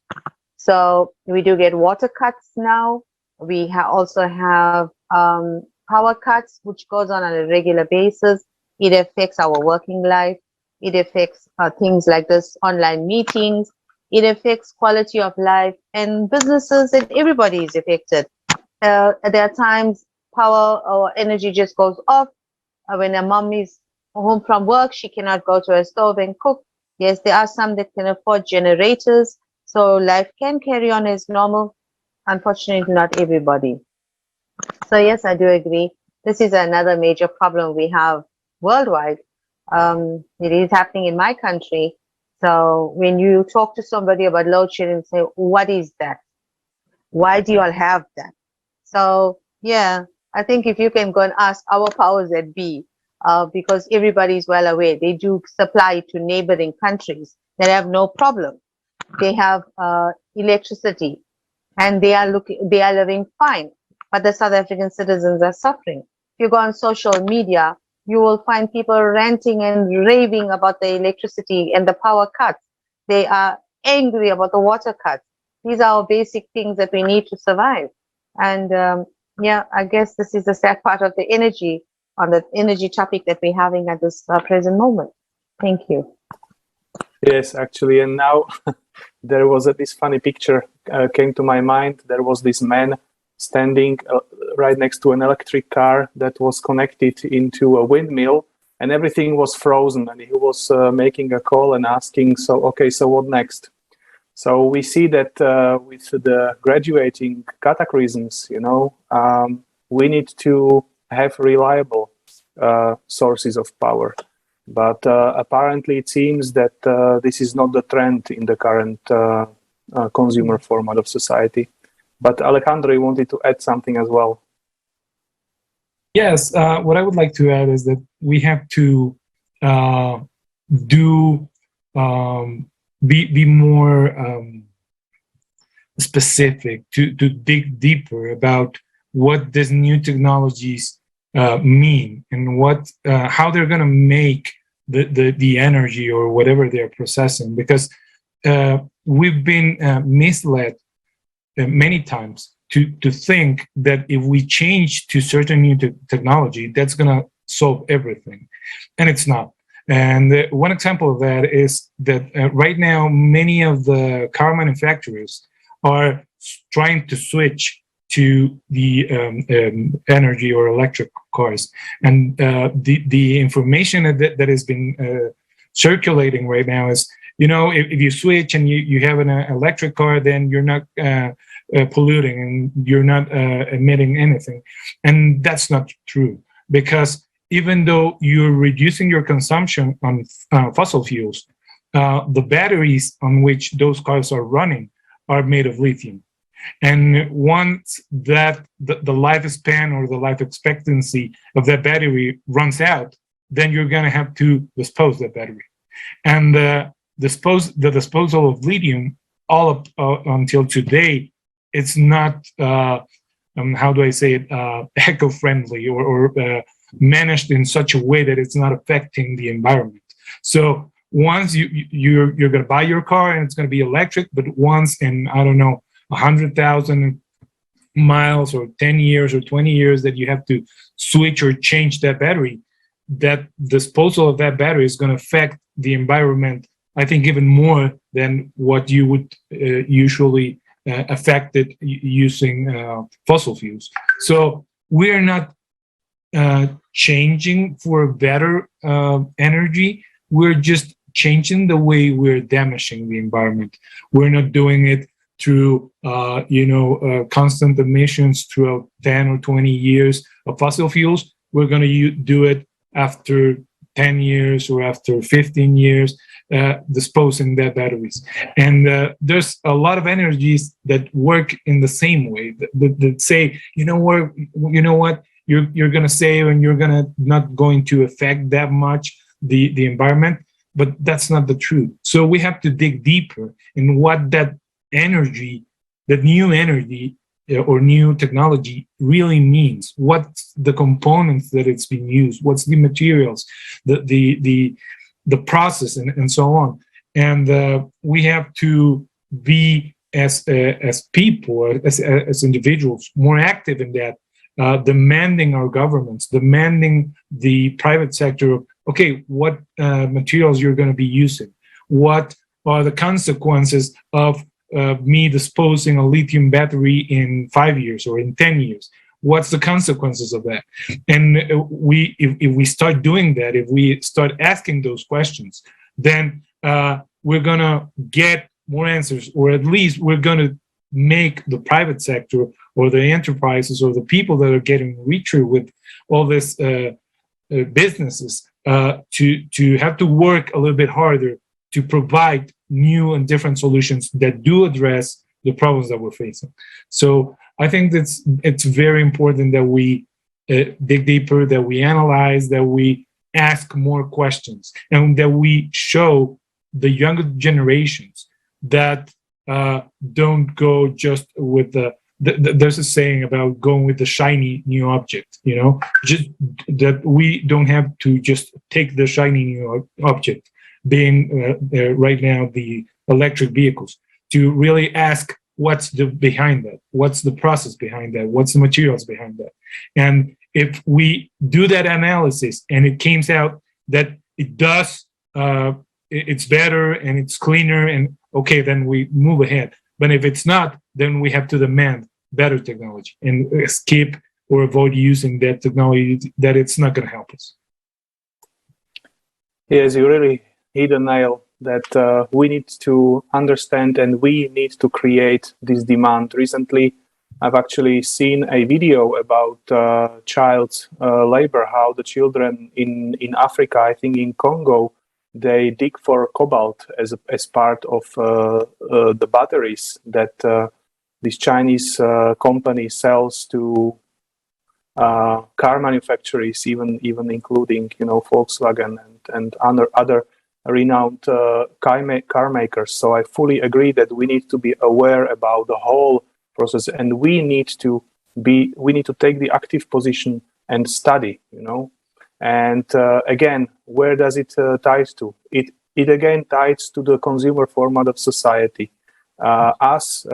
So we do get water cuts now. We also have power cuts, which goes on a regular basis. It affects our working life. It affects things like this online meetings. It affects quality of life and businesses, and everybody is affected. There are times power or energy just goes off. When a mom is home from work, she cannot go to a stove and cook. Yes, there are some that can afford generators, so life can carry on as normal. Unfortunately, not everybody. So yes, I do agree. This is another major problem we have worldwide. It is happening in my country. So when you talk to somebody about load shedding, say, what is that? Why do you all have that? So yeah, I think if you can go and ask our powers that be, because everybody is well aware, they do supply to neighboring countries that have no problem. They have electricity and they are living fine. But the South African citizens are suffering. If you go on social media, you will find people ranting and raving about the electricity and the power cuts. They are angry about the water cuts. These are our basic things that we need to survive. And yeah, I guess this is the sad part of the energy, on the energy topic that we're having at this present moment. Thank you. Yes, actually, and now there was this funny picture came to my mind. There was this man standing right next to an electric car that was connected into a windmill, and everything was frozen, and he was making a call and asking, so what next? So we see that with the graduating cataclysms, we need to have reliable sources of power. But apparently it seems that this is not the trend in the current consumer format of society. But Alejandro, you wanted to add something as well. Yes, what I would like to add is that we have to be more specific, to dig deeper about what these new technologies mean and how they're going to make the energy or whatever they're processing, because we've been misled many times to think that if we change to certain new technology, that's going to solve everything, and it's not. And one example of that is that right now many of the car manufacturers are trying to switch to the energy or electric cars, and the information that has been circulating right now is, if you switch and you have an electric car, then you're not polluting and you're not emitting anything. And that's not true, because even though you're reducing your consumption on fossil fuels, the batteries on which those cars are running are made of lithium. And once that the lifespan or the life expectancy of that battery runs out, then you're going to have to dispose that battery. And the disposal of lithium, all up until today, it's not, how do I say it, eco-friendly or managed in such a way that it's not affecting the environment. So once you're going to buy your car and it's going to be electric, but once in, I don't know, 100,000 miles or 10 years or 20 years that you have to switch or change that battery, that disposal of that battery is going to affect the environment, I think, even more than what you would usually affect it using fossil fuels. So we're not changing for better energy. We're just changing the way we're damaging the environment. We're not doing it through constant emissions throughout 10 or 20 years of fossil fuels. We're going to do it after 10 years or after 15 years, disposing their batteries. And there's a lot of energies that work in the same way, that say, you know what, you're going to save and you're not going to affect that much the environment, but that's not the truth. So we have to dig deeper in what that energy, that new energy or new technology really means. What's the components that it's being used? What's the materials, the process, and so on. And we have to be as people, as individuals, more active in that. Demanding our governments, demanding the private sector, okay, what materials you're going to be using? What are the consequences of me disposing a lithium battery in 5 years or in 10 years? What's the consequences of that? And if we start doing that, if we start asking those questions, then we're going to get more answers, or at least we're going to make the private sector or the enterprises or the people that are getting richer with all this businesses to have to work a little bit harder to provide new and different solutions that do address the problems that we're facing. So I think it's very important that we dig deeper, that we analyze, that we ask more questions, and that we show the younger generations that don't go just with there's a saying about going with the shiny new object, just that we don't have to just take the shiny new object, being right now the electric vehicles, to really ask what's behind that, what's the process behind that, what's the materials behind that. And if we do that analysis and it comes out that it does, it's better and it's cleaner, and okay, then we move ahead. But if it's not, then we have to demand better technology and skip or avoid using that technology that it's not going to help us. Yes, you really hit a nail that we need to understand and we need to create this demand. Recently, I've actually seen a video about child labor, how the children in Africa, I think in Congo, they dig for cobalt as part of the batteries that this Chinese company sells to car manufacturers, even including Volkswagen and other renowned car makers. So I fully agree that we need to be aware about the whole process, and we need to take the active position and study. And again, where does it ties to? It again ties to the consumer format of society, us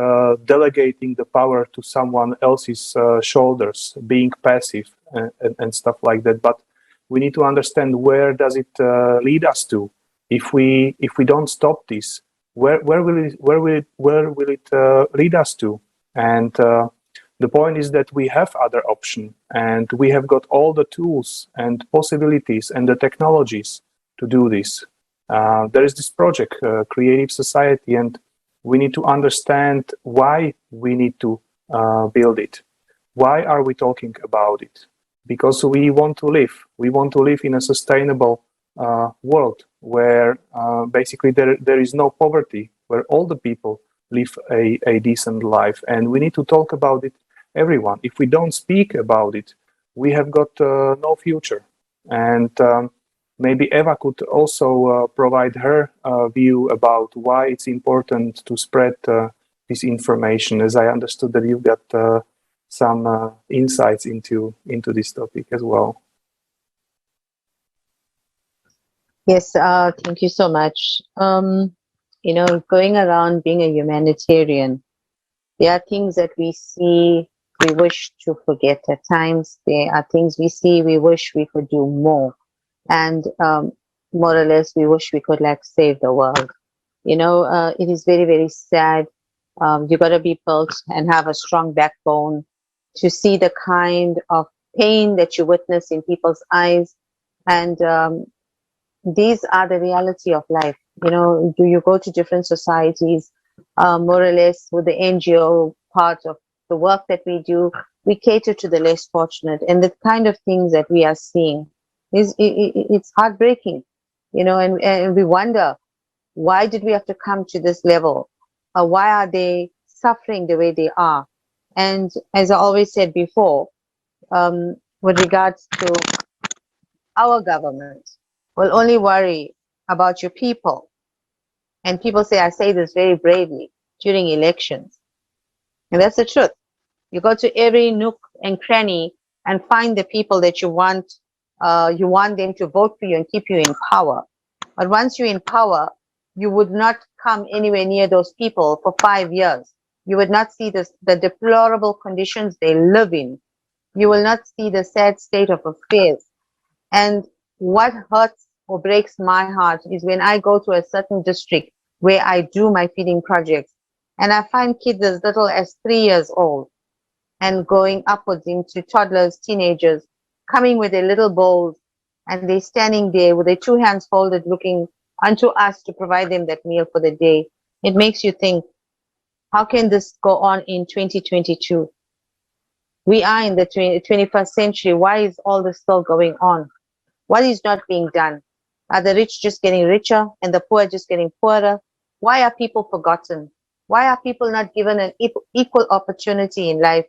delegating the power to someone else's shoulders, being passive and stuff like that. But we need to understand, where does it lead us to? If we don't stop this, where will it lead us to? And the point is that we have other options, and we have got all the tools and possibilities and the technologies to do this. There is this project, Creative Society, and we need to understand why we need to build it. Why are we talking about it? Because we want to live. We want to live in a sustainable world where basically there is no poverty, where all the people live a decent life. And we need to talk about it, everyone. If we don't speak about it, we have got no future. And maybe Eva could also provide her view about why it's important to spread this information, as I understood that you've got some insights into this topic as well. Yes, thank you so much. You know, going around being a humanitarian, there are things that we see we wish to forget at times. There are things we see we wish we could do more. And more or less, we wish we could like save the world. You know, it is very, very sad. You got to be built and have a strong backbone to see the kind of pain that you witness in people's eyes. And these are the reality of life. You know, do you go to different societies, more or less with the NGO part of the work that we do, we cater to the less fortunate, and the kind of things that we are seeing it's heartbreaking, you know, and we wonder, why did we have to come to this level? Why are they suffering the way they are? And as I always said before, with regards to our government, will only worry about your people. And people say, I say this very bravely, during elections. And that's the truth. You go to every nook and cranny and find the people that you want them to vote for you and keep you in power. But once you're in power, you would not come anywhere near those people for 5 years. You would not see the deplorable conditions they live in. You will not see the sad state of affairs. And what hurts or breaks my heart is when I go to a certain district where I do my feeding projects, and I find kids as little as 3 years old and going upwards into toddlers, teenagers, coming with their little bowls, and they're standing there with their 2 hands folded looking unto us to provide them that meal for the day. It makes you think, how can this go on in 2022? We are in the 21st century. Why is all this still going on? What is not being done? Are the rich just getting richer and the poor just getting poorer? Why are people forgotten? Why are people not given an equal opportunity in life?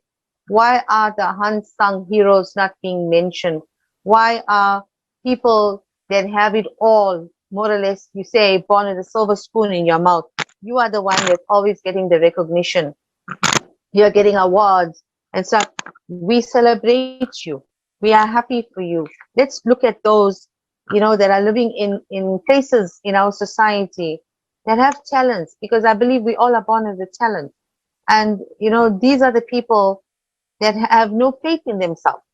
Why are the unsung heroes not being mentioned? Why are people that have it all, more or less, you say, born with a silver spoon in your mouth? You are the one that's always getting the recognition. You're getting awards and stuff. We celebrate you. We are happy for you. Let's look at those, you know, that are living in places in our society that have talents, because I believe we all are born with a talent. And, you know, these are the people that have no faith in themselves.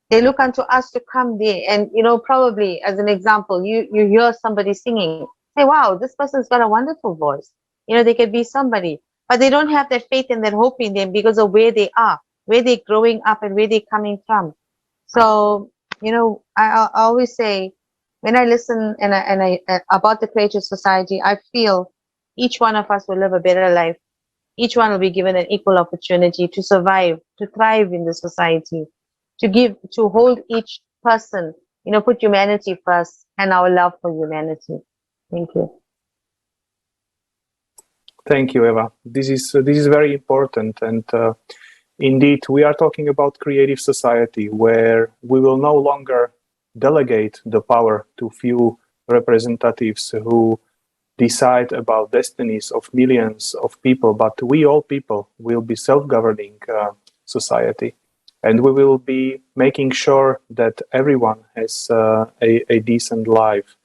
They look unto us to come there. And, you know, probably as an example, you hear somebody singing, say, wow, this person's got a wonderful voice. You know, they could be somebody, but they don't have that faith and that hope in them because of where they are, where they're growing up and where they're coming from. So, you know, I always say, when I listen and I about the Creative Society, I feel each one of us will live a better life. Each one will be given an equal opportunity to survive, to thrive in the society, to hold each person, you know, put humanity first and our love for humanity. Thank you. Thank you, Eva. This is very important, and indeed, we are talking about creative society where we will no longer delegate the power to few representatives who decide about destinies of millions of people, but we all people will be self-governing society, and we will be making sure that everyone has a decent life.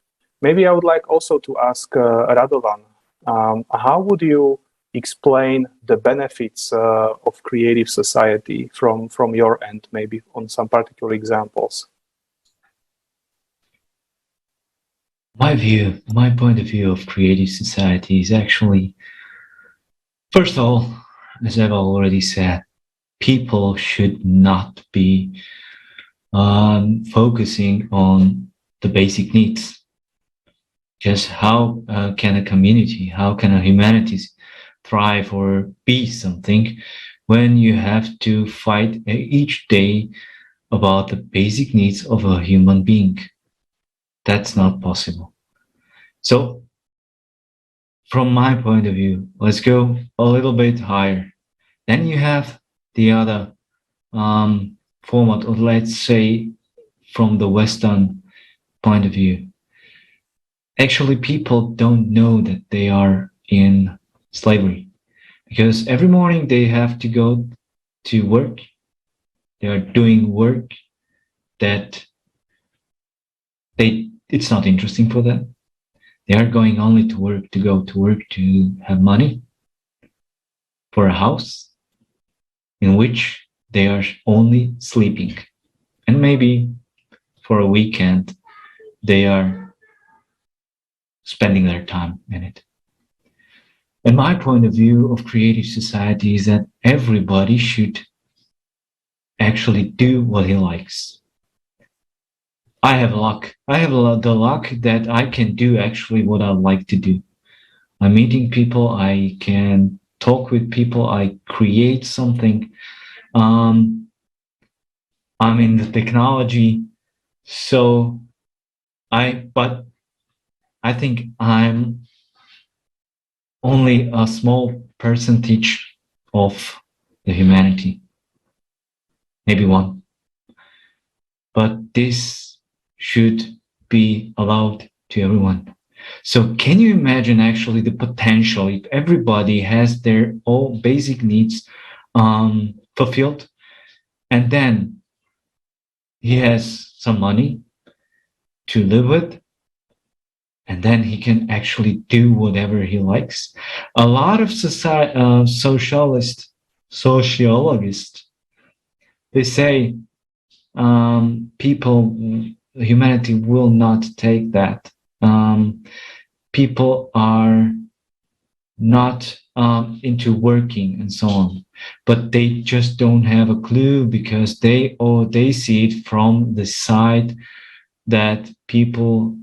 Maybe I would like also to ask Radovan, how would you explain the benefits of creative society from your end, maybe on some particular examples? My point of view of creative society is actually, first of all, as Eva already said, people should not be focusing on the basic needs. Just how can a community, how can a humanities thrive or be something when you have to fight each day about the basic needs of a human being? That's not possible. So from my point of view, let's go a little bit higher. Then you have the other format, or let's say from the Western point of view. Actually, people don't know that they are in slavery, because every morning they have to go to work. They are doing work that it's not interesting for them. They are going only to work, to go to work, to have money for a house in which they are only sleeping. And maybe for a weekend, they are spending their time in it. And my point of view of creative society is that everybody should actually do what he likes. I have luck. I have the luck that I can do actually what I like to do. I'm meeting people. I can talk with people. I create something. I'm in the technology. But I think I'm only a small percentage of the humanity. Maybe one. But this should be allowed to everyone. So can you imagine actually the potential if everybody has their all basic needs fulfilled, and then he has some money to live with, and then he can actually do whatever he likes? A lot of sociologists, they say humanity will not take that. People are not into working and so on, but they just don't have a clue, because they see it from the side that people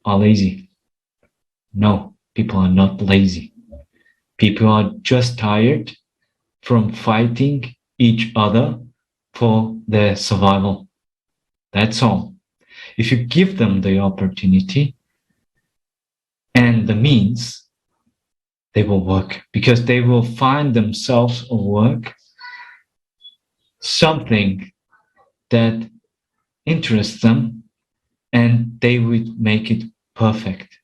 are lazy. No, people are not lazy. People are just tired from fighting each other for their survival. That's all. If you give them the opportunity and the means, they will work, because they will find themselves a work, something that interests them, and they would make it perfect.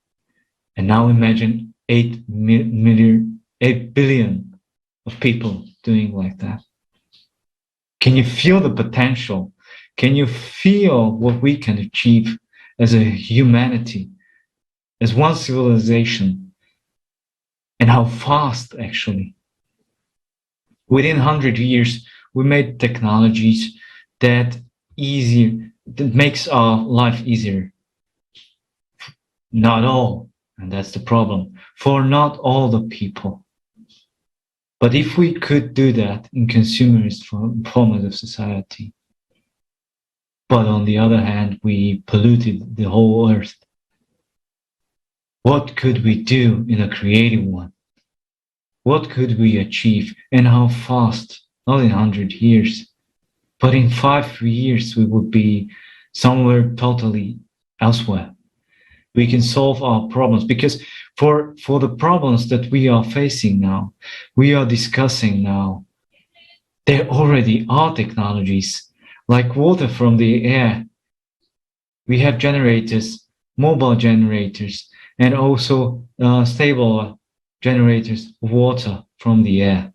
And now imagine 8 billion of people doing like that. Can you feel the potential? Can you feel what we can achieve as a humanity, as one civilization, and how fast actually? Within 100 years, we made technologies that makes our life easier. Not all, and that's the problem, for not all the people. But if we could do that in consumerist formative society, but on the other hand, we polluted the whole earth, what could we do in a creative one? What could we achieve, and how fast? Not in 100 years, but in 5 years, we would be somewhere totally elsewhere. We can solve our problems, because for the problems that we are facing now, we are discussing now, there already are technologies like water from the air. We have generators, mobile generators, and also stable generators of water from the air.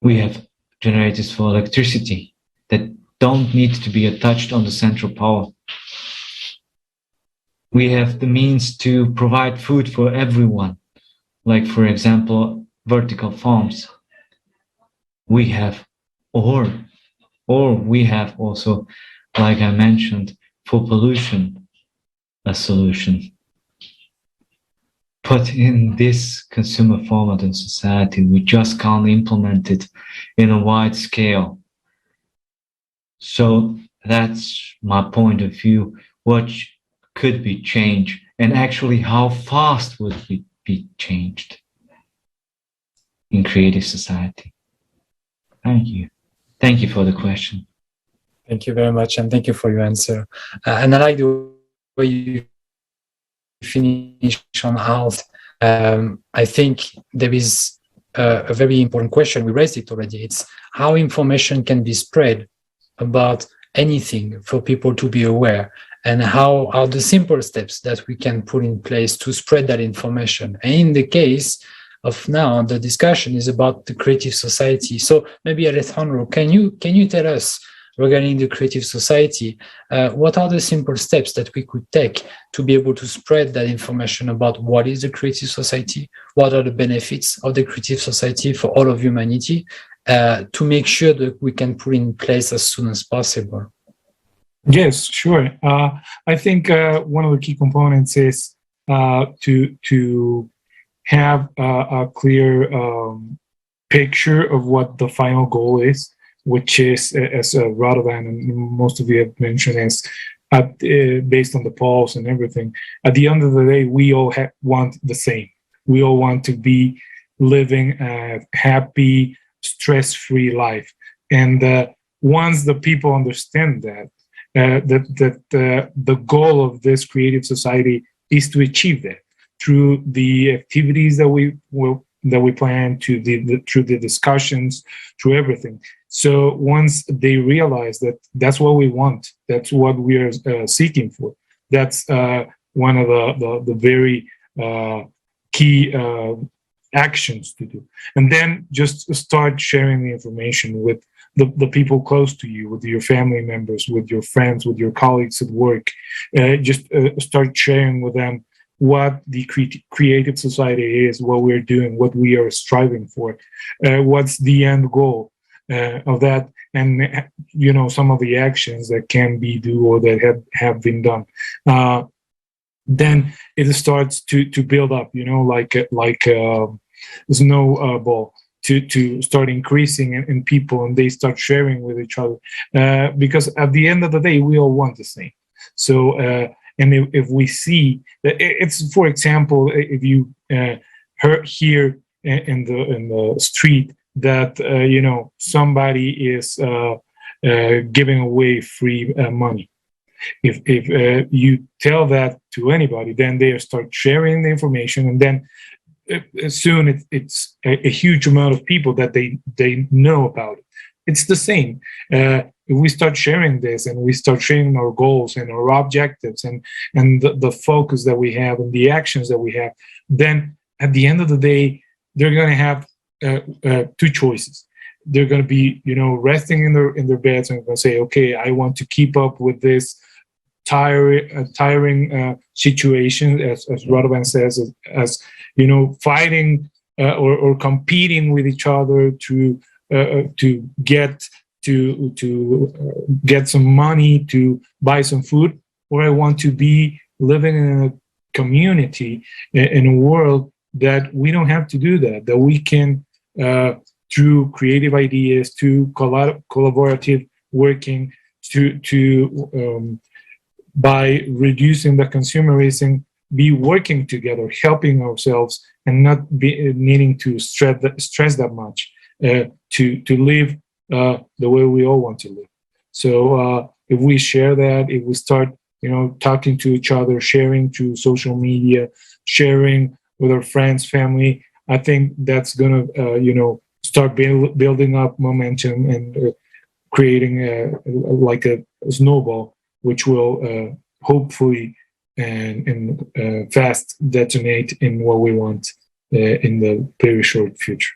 We have generators for electricity that don't need to be attached on the central power. We have the means to provide food for everyone, like, for example, vertical farms. We have, or we have also, like I mentioned, for pollution, a solution. But in this consumer formative society, we just can't implement it in a wide scale. So that's my point of view. What could be changed, and actually how fast would it be changed in creative society? Thank you. Thank you for the question. Thank you very much, and thank you for your answer. And I like the way you finish on health. I think there is a very important question. We raised it already. It's how information can be spread about anything for people to be aware. and how are the simple steps that we can put in place to spread that information. And in the case of now, the discussion is about the creative society. So maybe Alejandro, can you tell us regarding the creative society, what are the simple steps that we could take to be able to spread that information about what is the creative society, what are the benefits of the creative society for all of humanity, to make sure that we can put in place as soon as possible? Yes, sure. I think one of the key components is to have a clear picture of what the final goal is, which is, as Radovan and most of you have mentioned, is based on the polls and everything. At the end of the day, we all want the same. We all want to be living a happy, stress-free life. And once the people understand that, the goal of this creative society is to achieve that through the activities that we plan, through the discussions, through everything. So once they realize that that's what we want, that's what we are seeking for, that's one of the very key actions to do. And then just start sharing the information with the people close to you, with your family members, with your friends, with your colleagues at work. Just start sharing with them what the creative society is, what we're doing, what we are striving for, what's the end goal of that, and some of the actions that can be do or that have been done. Then it starts to build up, like a snowball, to start increasing in people, and they start sharing with each other, because at the end of the day, we all want the same. So, and if we see that it's, for example, if you hear in the street that somebody is giving away free money, if you tell that to anybody, then they start sharing the information, and then soon it's a huge amount of people that they know about it. It's the same. If we start sharing this, and we start sharing our goals and our objectives and the focus that we have and the actions that we have, then at the end of the day, they're going to have two choices. They're going to be, resting in their beds and going to say, okay, I want to keep up with this tiring situation, as Radovan says, as fighting or competing with each other to get some money to buy some food, or I want to be living in a community, in a world that we don't have to do that we can, through creative ideas, to collaborative working, to by reducing the consumerism, be working together, helping ourselves, and not be needing to stress that much, to live the way we all want to live. So if we share that, if we start, talking to each other, sharing through social media, sharing with our friends, family, I think that's gonna, start building up momentum and creating like a snowball, which will hopefully and fast detonate in what we want in the very short future.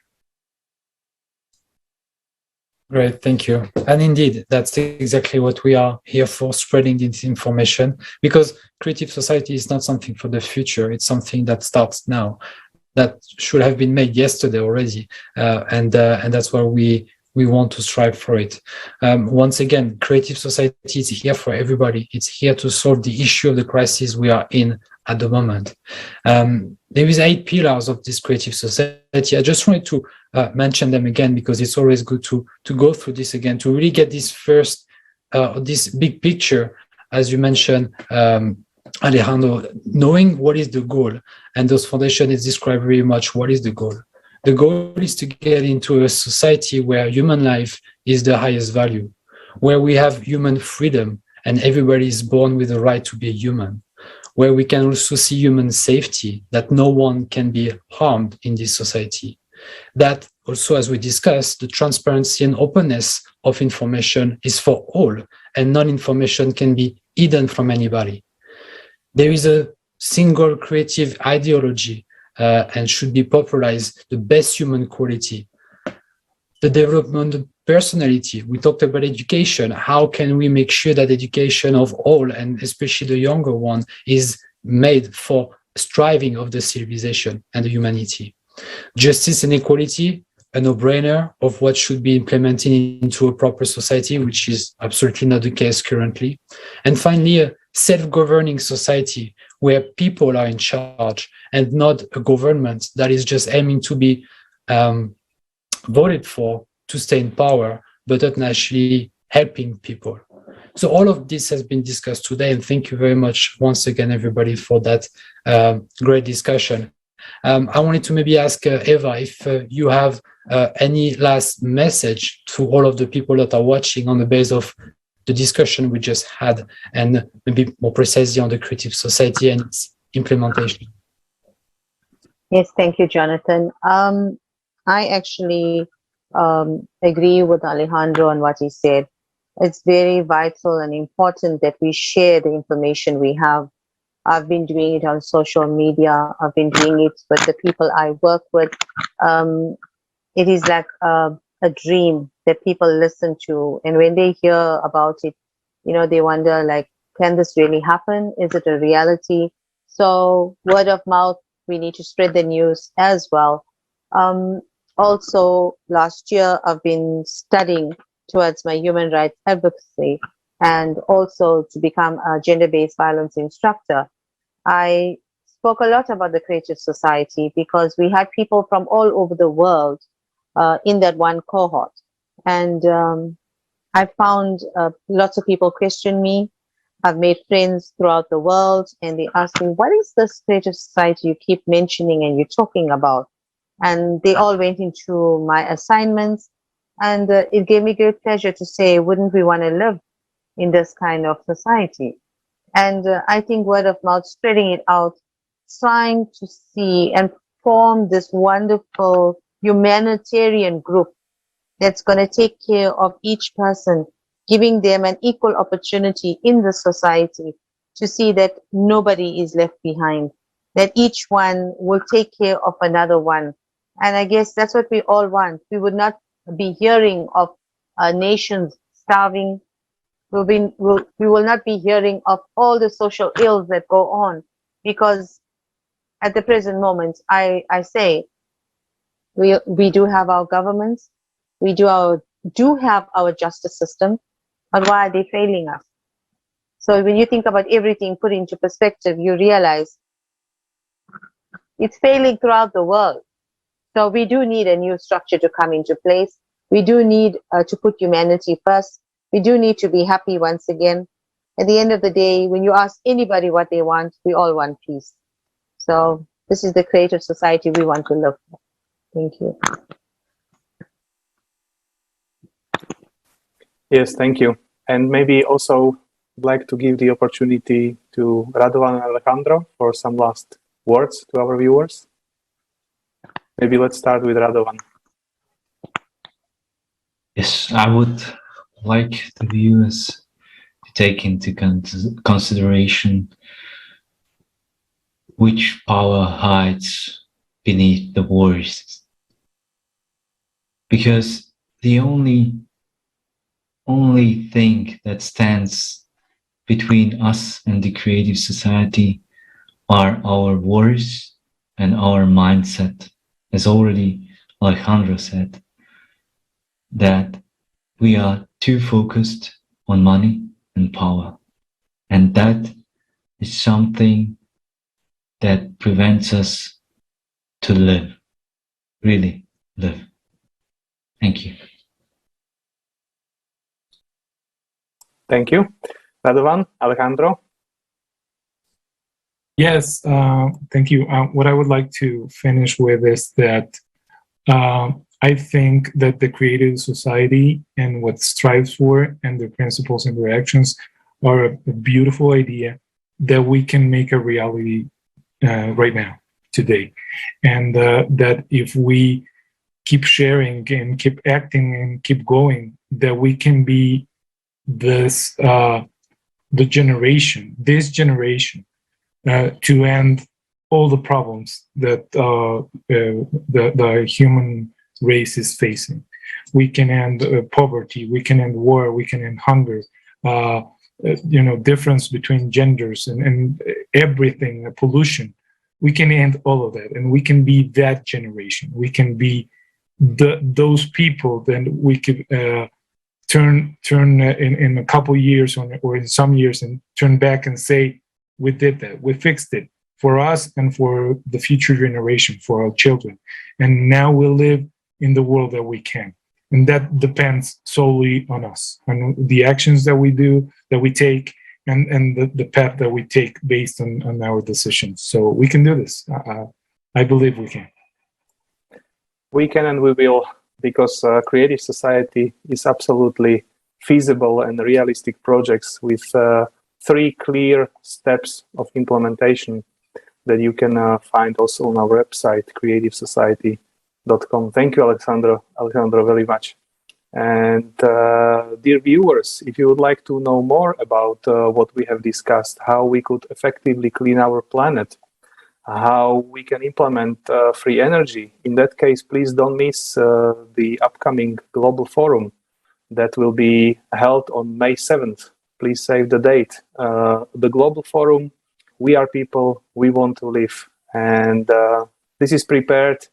Great, thank you. And indeed, that's exactly what we are here for, spreading this information, because creative society is not something for the future. It's something that starts now, that should have been made yesterday already. And that's why we want to strive for it. Once again, creative society is here for everybody. It's here to solve the issue of the crisis we are in at the moment. There is 8 pillars of this creative society. I just wanted to mention them again, because it's always good to go through this again, to really get this first, this big picture, as you mentioned, Alejandro, knowing what is the goal. And those foundations describe very much what is the goal. The goal is to get into a society where human life is the highest value, where we have human freedom and everybody is born with the right to be human, where we can also see human safety, that no one can be harmed in this society, That also, as we discussed, the transparency and openness of information is for all, and non-information can be hidden from anybody. There is a single creative ideology and should be popularized, the best human quality. The development of personality. We talked about education. How can we make sure that education of all, and especially the younger one, is made for striving of the civilization and the humanity? Justice and equality, a no-brainer of what should be implemented into a proper society, which is absolutely not the case currently. And finally, a self-governing society where people are in charge and not a government that is just aiming to be voted for to stay in power, but not actually helping people. So all of this has been discussed today, and thank you very much once again, everybody, for that great discussion. I wanted to maybe ask Eva if you have any last message to all of the people that are watching on the basis of the discussion we just had, and maybe more precisely on the creative society and its implementation. Yes, thank you, Jonathan. I actually agree with Alejandro on what he said. It's very vital and important that we share the information we have. I've been doing it on social media. I've been doing it with the people I work with. It is like a dream that people listen to. And when they hear about it, you know, they wonder, like, can this really happen? Is it a reality? So word of mouth, we need to spread the news as well. Also, last year, I've been studying towards my human rights advocacy and also to become a gender-based violence instructor. I spoke a lot about the creative society because we had people from all over the world in that one cohort. And I found lots of people question me. I've made friends throughout the world, and they ask me, what is this creative society you keep mentioning and you're talking about? And they all went into my assignments, and it gave me great pleasure to say, wouldn't we want to live in this kind of society? And I think word of mouth, spreading it out, trying to see and form this wonderful humanitarian group that's going to take care of each person, giving them an equal opportunity in the society to see that nobody is left behind, that each one will take care of another one. And I guess that's what we all want. We would not be hearing of nations starving. We will not be hearing of all the social ills that go on, because at the present moment, I say, we do have our governments, we do have our justice system, but why are they failing us? So when you think about everything put into perspective, you realize it's failing throughout the world. So we do need a new structure to come into place. We do need to put humanity first. We do need to be happy once again. At the end of the day, when you ask anybody what they want, we all want peace. So this is the creative society we want to live for. Thank you. Yes, thank you. And maybe also like to give the opportunity to Radovan and Alejandro for some last words to our viewers. Maybe let's start with Radovan. Yes, I would like the viewers to take into consideration which power hides beneath the words. Because the only thing that stands between us and the creative society are our words and our mindset. As already Alejandro said, that we are too focused on money and power. And that is something that prevents us to live, really live. Thank you. Thank you. Radovan, Alejandro? Yes, thank you. What I would like to finish with is that I think that the creative society and what it strives for and the principles and their actions are a beautiful idea that we can make a reality right now, today. And that if we keep sharing and keep acting and keep going, that we can be this this generation to end all the problems that the human race is facing. We can end poverty, we can end war, we can end hunger, difference between genders and everything, pollution. We can end all of that, and we can be that generation. We can be those people that we could turn in a couple years or in some years and turn back and say, we did that, we fixed it for us and for the future generation, for our children. And now we live in the world that we can. And that depends solely on us and the actions that we do, that we take, and the path that we take based on our decisions. So we can do this. I believe we can. We can and we will, because Creative Society is absolutely feasible and realistic projects with 3 clear steps of implementation that you can find also on our website, creativesociety.com. Thank you, Alejandro, very much. And dear viewers, if you would like to know more about what we have discussed, how we could effectively clean our planet, how we can implement free energy, in that case, please don't miss the upcoming Global Forum that will be held on May 7th. Please save the date. The Global Forum, we are people, we want to live. And this is prepared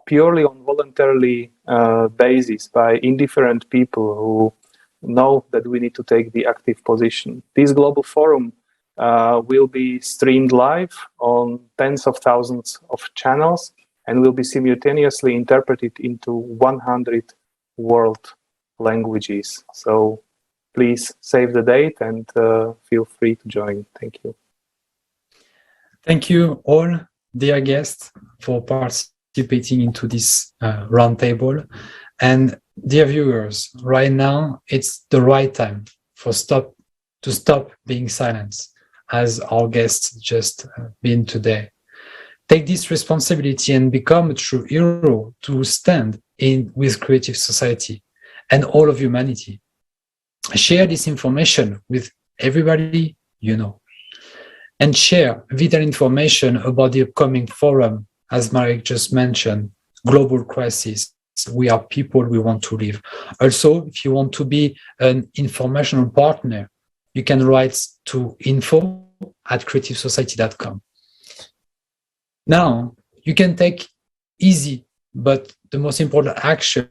purely on voluntarily basis by indifferent people who know that we need to take the active position. This Global Forum will be streamed live on tens of thousands of channels and will be simultaneously interpreted into 100 world languages. So please save the date and feel free to join. Thank you. Thank you all, dear guests, for participating into this roundtable. And dear viewers, right now it's the right time to stop being silent, as our guests just been today. Take this responsibility and become a true hero to stand in with Creative Society and all of humanity. Share this information with everybody you know, and share vital information about the upcoming forum, as Marek just mentioned, Global Crisis. We are people, we want to live. Also, if you want to be an informational partner, you can write to info@creativesociety.com. Now, you can take easy, but the most important action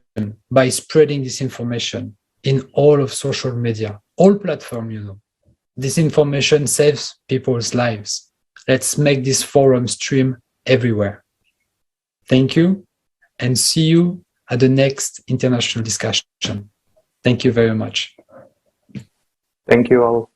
by spreading this information in all of social media, all platforms, you know. This information saves people's lives. Let's make this forum stream everywhere. Thank you, and see you at the next international discussion. Thank you very much. Thank you all.